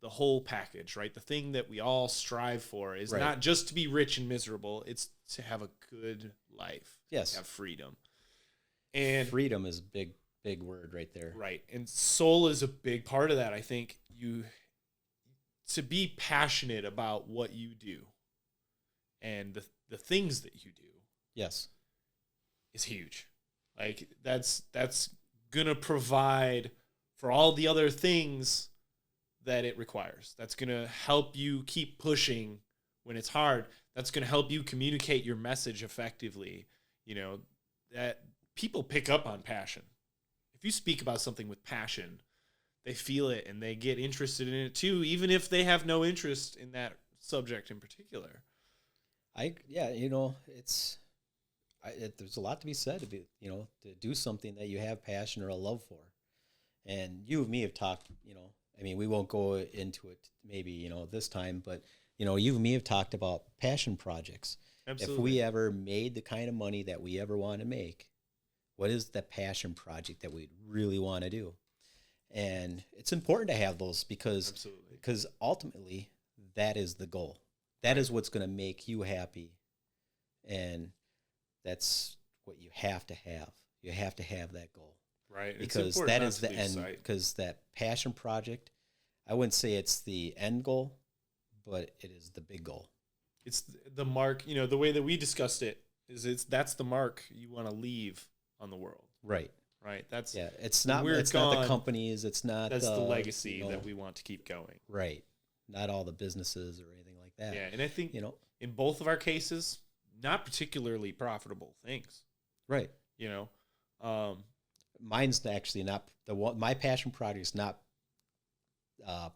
The whole package, right? The thing that we all strive for is not just to be rich and miserable. It's to have a good life. Yes. Have freedom. And freedom is a big word right there. Right. And soul is a big part of that. I think to be passionate about what you do and the things that you do. Yes. Is huge. Like that's going to provide for all the other things that it requires. That's going to help you keep pushing when it's hard. That's going to help you communicate your message effectively. That people pick up on passion. If you speak about something with passion, they feel it and they get interested in it too, even if they have no interest in that subject in particular. There's a lot to be said to do something that you have passion or a love for. And you and me have talked, we won't go into it maybe, this time, but, you and me have talked about passion projects. Absolutely. If we ever made the kind of money that we ever want to make, what is the passion project that we really want to do? And it's important to have those because ultimately that is the goal. That is what's going to make you happy. And that's what you have to have. You have to have that goal. Right. Because that is the end. Because that passion project, I wouldn't say it's the end goal, but it is the big goal. It's the mark, the way that we discussed it is that's the mark you want to leave on the world. Right. Right. It's not the companies. It's not. That's the legacy that we want to keep going. Right. Not all the businesses or anything like that. Yeah. And I think, in both of our cases, not particularly profitable things. Right. Mine's actually not my passion project is not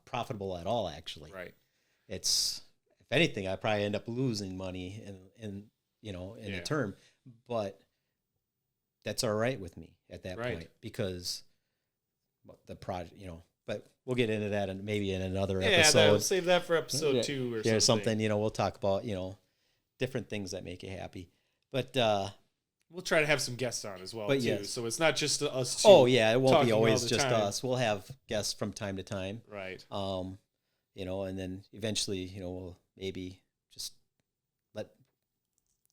profitable at all. Actually, right? It's, if anything, I probably end up losing money in the term, but that's all right with me at that point because the project, but we'll get into that and maybe in another Yeah, episode. save that for episode 2 or something. We'll talk about, different things that make you happy. But we'll try to have some guests on as well, too. Yes. So it's not just us two. Oh, yeah, it won't be always just time. us. We'll have guests from time to time. Right. And then eventually, we'll maybe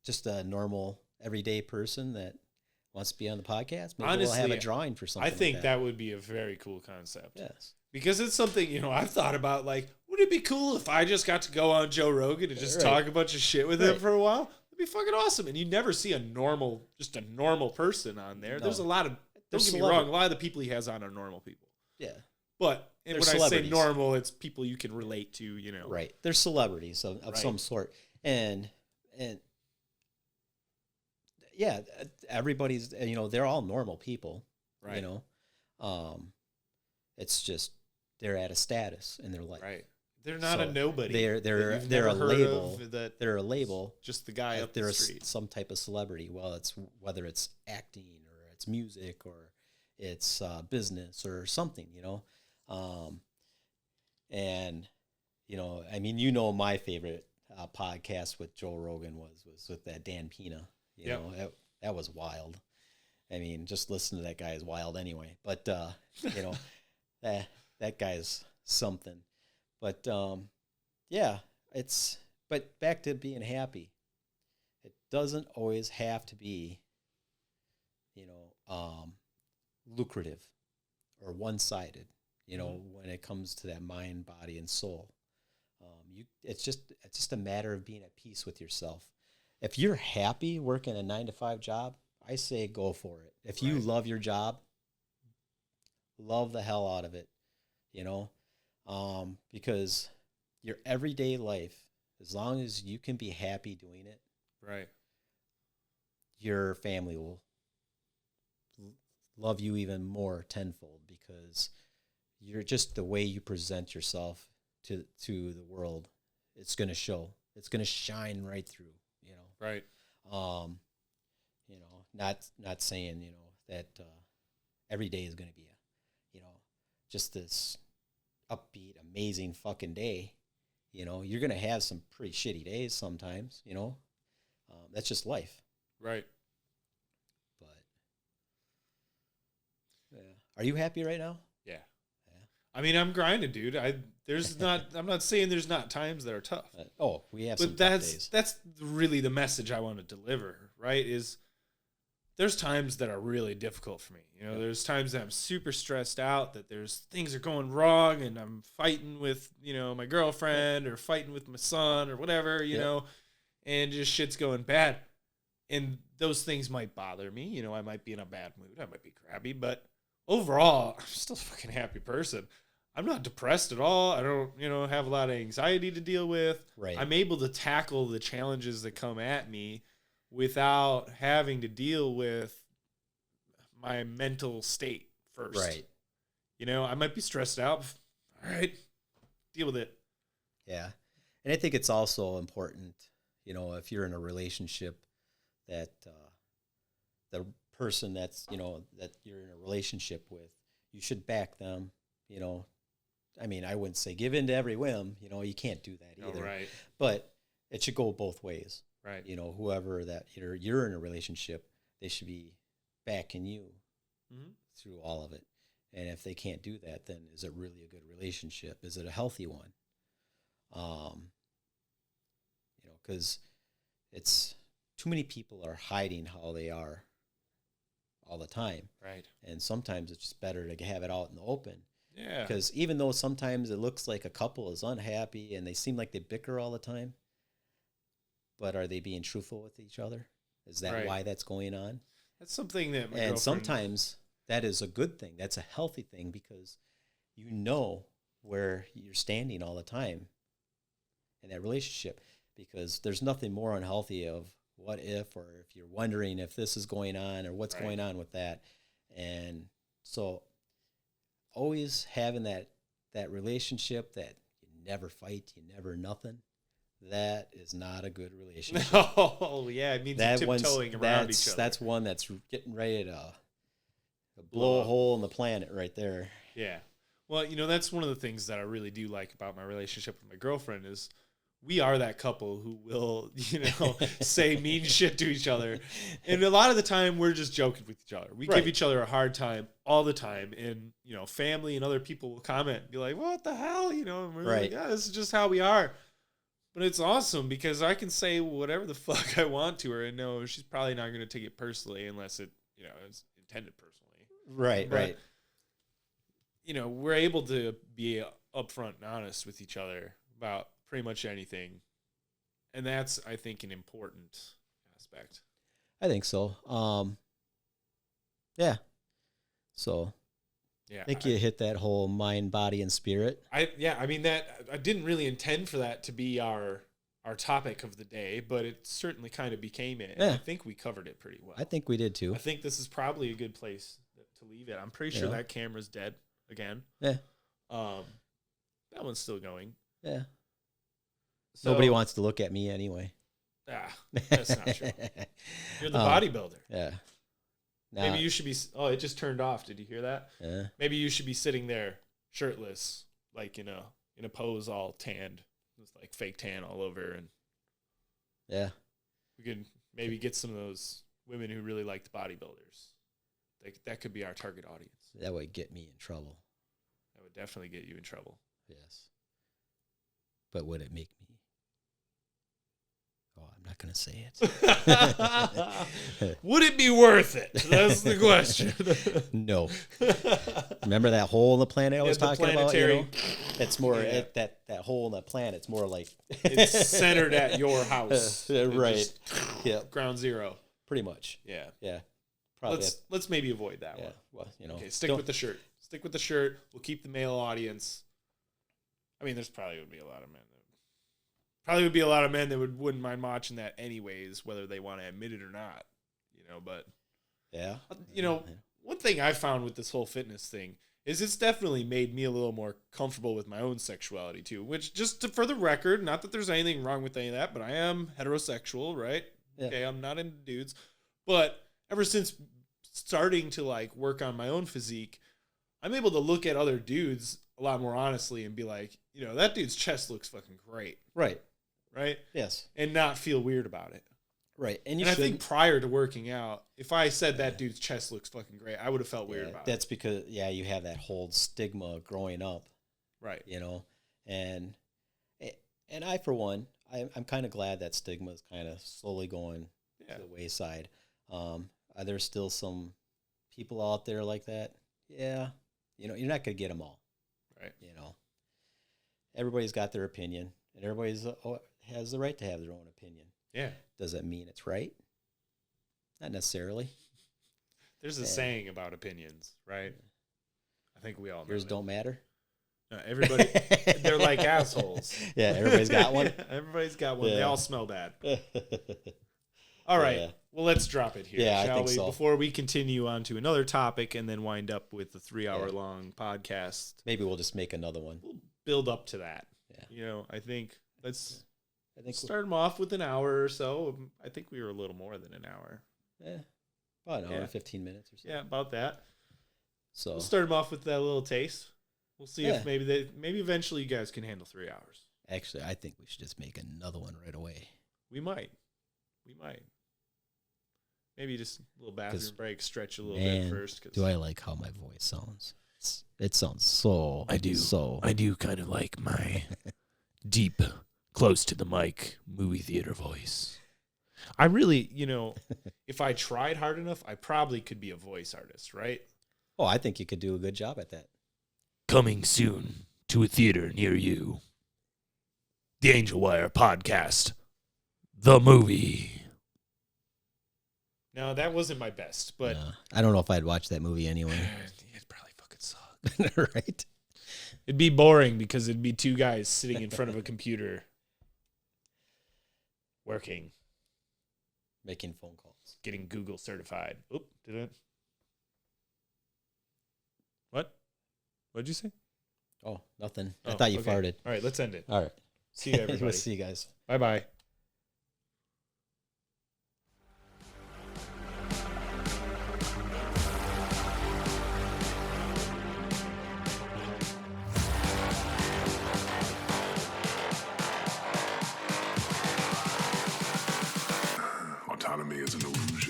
just a normal everyday person that wants to be on the podcast. Maybe Honestly, we'll have a drawing for something. I think like that would be a very cool concept. Yes. Because it's something, I've thought about, like, would it be cool if I just got to go on Joe Rogan and just talk a bunch of shit with him for a while? It'd be fucking awesome. And you never see a normal person on there. No. There's a lot of, don't get me wrong, a lot of the people he has on are normal people. Yeah. But when I say normal, it's people you can relate to, Right. They're celebrities of some sort. And yeah, everybody's, they're all normal people, right. It's just they're at a status in their life. Right. They're not a nobody. They're a label. They're a label. Just the guy up the street. Some type of celebrity. Well, whether it's acting or it's music or it's business or something, and my favorite podcast with Joe Rogan was with that Dan Pena. That was wild. I mean, just listen to that guy is wild anyway. But that guy's something. But but back to being happy. It doesn't always have to be, lucrative or one-sided, when it comes to that mind, body, and soul. It's just a matter of being at peace with yourself. If you're happy working a 9-to-5 job, I say go for it. If you love your job, love the hell out of it, because your everyday life, as long as you can be happy doing it, right, your family will love you even more tenfold, because you're just the way you present yourself to the world. It's going to show. It's going to shine right through. Right. Not saying, that every day is going to be just this upbeat, amazing fucking day. You're going to have some pretty shitty days sometimes, that's just life. Right. But yeah. Are you happy right now? Yeah. I mean, I'm grinding, dude. I'm not saying there's not times that are tough. We have some tough days. That's really the message I want to deliver, right? Is there's times that are really difficult for me. There's times that I'm super stressed out, that there's things are going wrong, and I'm fighting with, my girlfriend or fighting with my son or whatever, and just shit's going bad. And those things might bother me. I might be in a bad mood. I might be crabby, but overall, I'm still a fucking happy person. I'm not depressed at all. I don't, have a lot of anxiety to deal with. Right. I'm able to tackle the challenges that come at me without having to deal with my mental state first. Right. I might be stressed out. All right, deal with it. Yeah. And I think it's also important, if you're in a relationship, that the person that you're in a relationship with, you should back them, I mean, I wouldn't say give in to every whim, you can't do that either. Oh, right. But it should go both ways. Right. Whoever that you're in a relationship, they should be backing you through all of it. And if they can't do that, then is it really a good relationship? Is it a healthy one? Because it's too many people are hiding how they are all the time. Right. And sometimes it's just better to have it out in the open. Yeah. Because even though sometimes it looks like a couple is unhappy and they seem like they bicker all the time, but are they being truthful with each other? Is that why that's going on? That's something that and sometimes that is a good thing. That's a healthy thing, because you know where you're standing all the time in that relationship, because there's nothing more unhealthy of what if, or if you're wondering if this is going on or what's going on with that. And so always having that relationship that you never fight, you never nothing, that is not a good relationship. Oh, yeah. It means that tiptoeing around each other. That's one that's getting ready to blow a hole in the planet right there. Yeah. Well, that's one of the things that I really do like about my relationship with my girlfriend is we are that couple who will, say mean shit to each other. And a lot of the time we're just joking with each other. We give each other a hard time all the time. And, family and other people will comment and be like, what the hell? And we're like, yeah, this is just how we are. But it's awesome because I can say whatever the fuck I want to her and no, she's probably not going to take it personally unless it, is intended personally. Right. We're able to be upfront and honest with each other about pretty much anything. And that's, I think, an important aspect. I think so. Yeah. So I think you hit that whole mind, body, and spirit. I didn't really intend for that to be our topic of the day, but it certainly kind of became it. And I think we covered it pretty well. I think we did too. I think this is probably a good place to leave it. I'm pretty sure that camera's dead again. Yeah. That one's still going. Yeah. So, nobody wants to look at me anyway. That's not true. You're the bodybuilder. Yeah. Maybe you should be. Oh, it just turned off. Did you hear that? Yeah. Maybe you should be sitting there shirtless, like in a pose, all tanned, with like fake tan all over, and we could maybe get some of those women who really like the bodybuilders. That could be our target audience. That would get me in trouble. That would definitely get you in trouble. Yes. But would it make me? Oh, I'm not going to say it. Would it be worth it? That's the question. No. Remember that hole in the planet I was talking about? It's more that hole in the planet. It's more like it's centered at your house, right? Yeah, ground zero, pretty much. Yeah. Probably let's maybe avoid that one. Well, okay, stick with the shirt. Stick with the shirt. We'll keep the male audience. I mean, there's probably would be a lot of men. That wouldn't mind watching that anyways, whether they want to admit it or not. But one thing I found with this whole fitness thing is it's definitely made me a little more comfortable with my own sexuality too. Which, for the record, not that there's anything wrong with any of that, but I am heterosexual, right? Yeah. Okay, I'm not into dudes, but ever since starting to work on my own physique, I'm able to look at other dudes a lot more honestly and be like, that dude's chest looks fucking great. Right? Yes. And not feel weird about it. Right. And I think prior to working out, if I said that dude's chest looks fucking great, I would have felt weird about it. That's because, you have that whole stigma growing up. Right. And I, for one, I'm kind of glad that stigma is kind of slowly going to the wayside. Are there still some people out there like that? Yeah. You're not going to get them all. Right. Everybody's got their opinion, and everybody's has the right to have their own opinion. Yeah. Does that mean it's right? Not necessarily. There's a saying about opinions, right? I think we all know yours don't matter. No, everybody, they're like assholes. Yeah, everybody's got one. Everybody's got one. Yeah. They all smell bad. All right. Yeah. Well, let's drop it here, shall we? So. Before we continue on to another topic and then wind up with the 3-hour-long podcast. Maybe we'll just make another one. We'll build up to that. Yeah. I think let's start them off with an hour or so. I think we were a little more than an hour. Yeah. About an hour, 15 minutes or so. Yeah, about that. So we'll start them off with that little taste. We'll see if maybe eventually you guys can handle 3 hours. Actually, I think we should just make another one right away. We might. Maybe just a little bathroom break, stretch a little bit first. Do I like how my voice sounds? It sounds so... I do kind of like my deep, close to the mic, movie theater voice. I really, if I tried hard enough, I probably could be a voice artist, right? Oh, I think you could do a good job at that. Coming soon to a theater near you. The Angelwire Podcast. The movie. No, that wasn't my best, but... No, I don't know if I'd watch that movie anyway. It'd probably fucking suck. Right? It'd be boring because it'd be two guys sitting in front of a computer. Working. Making phone calls. Getting Google certified. Oop, did it? What? What'd you say? Oh, nothing. I thought you farted. All right, let's end it. All right. See you, everybody. We'll see you guys. Bye-bye. autonomy is an illusion.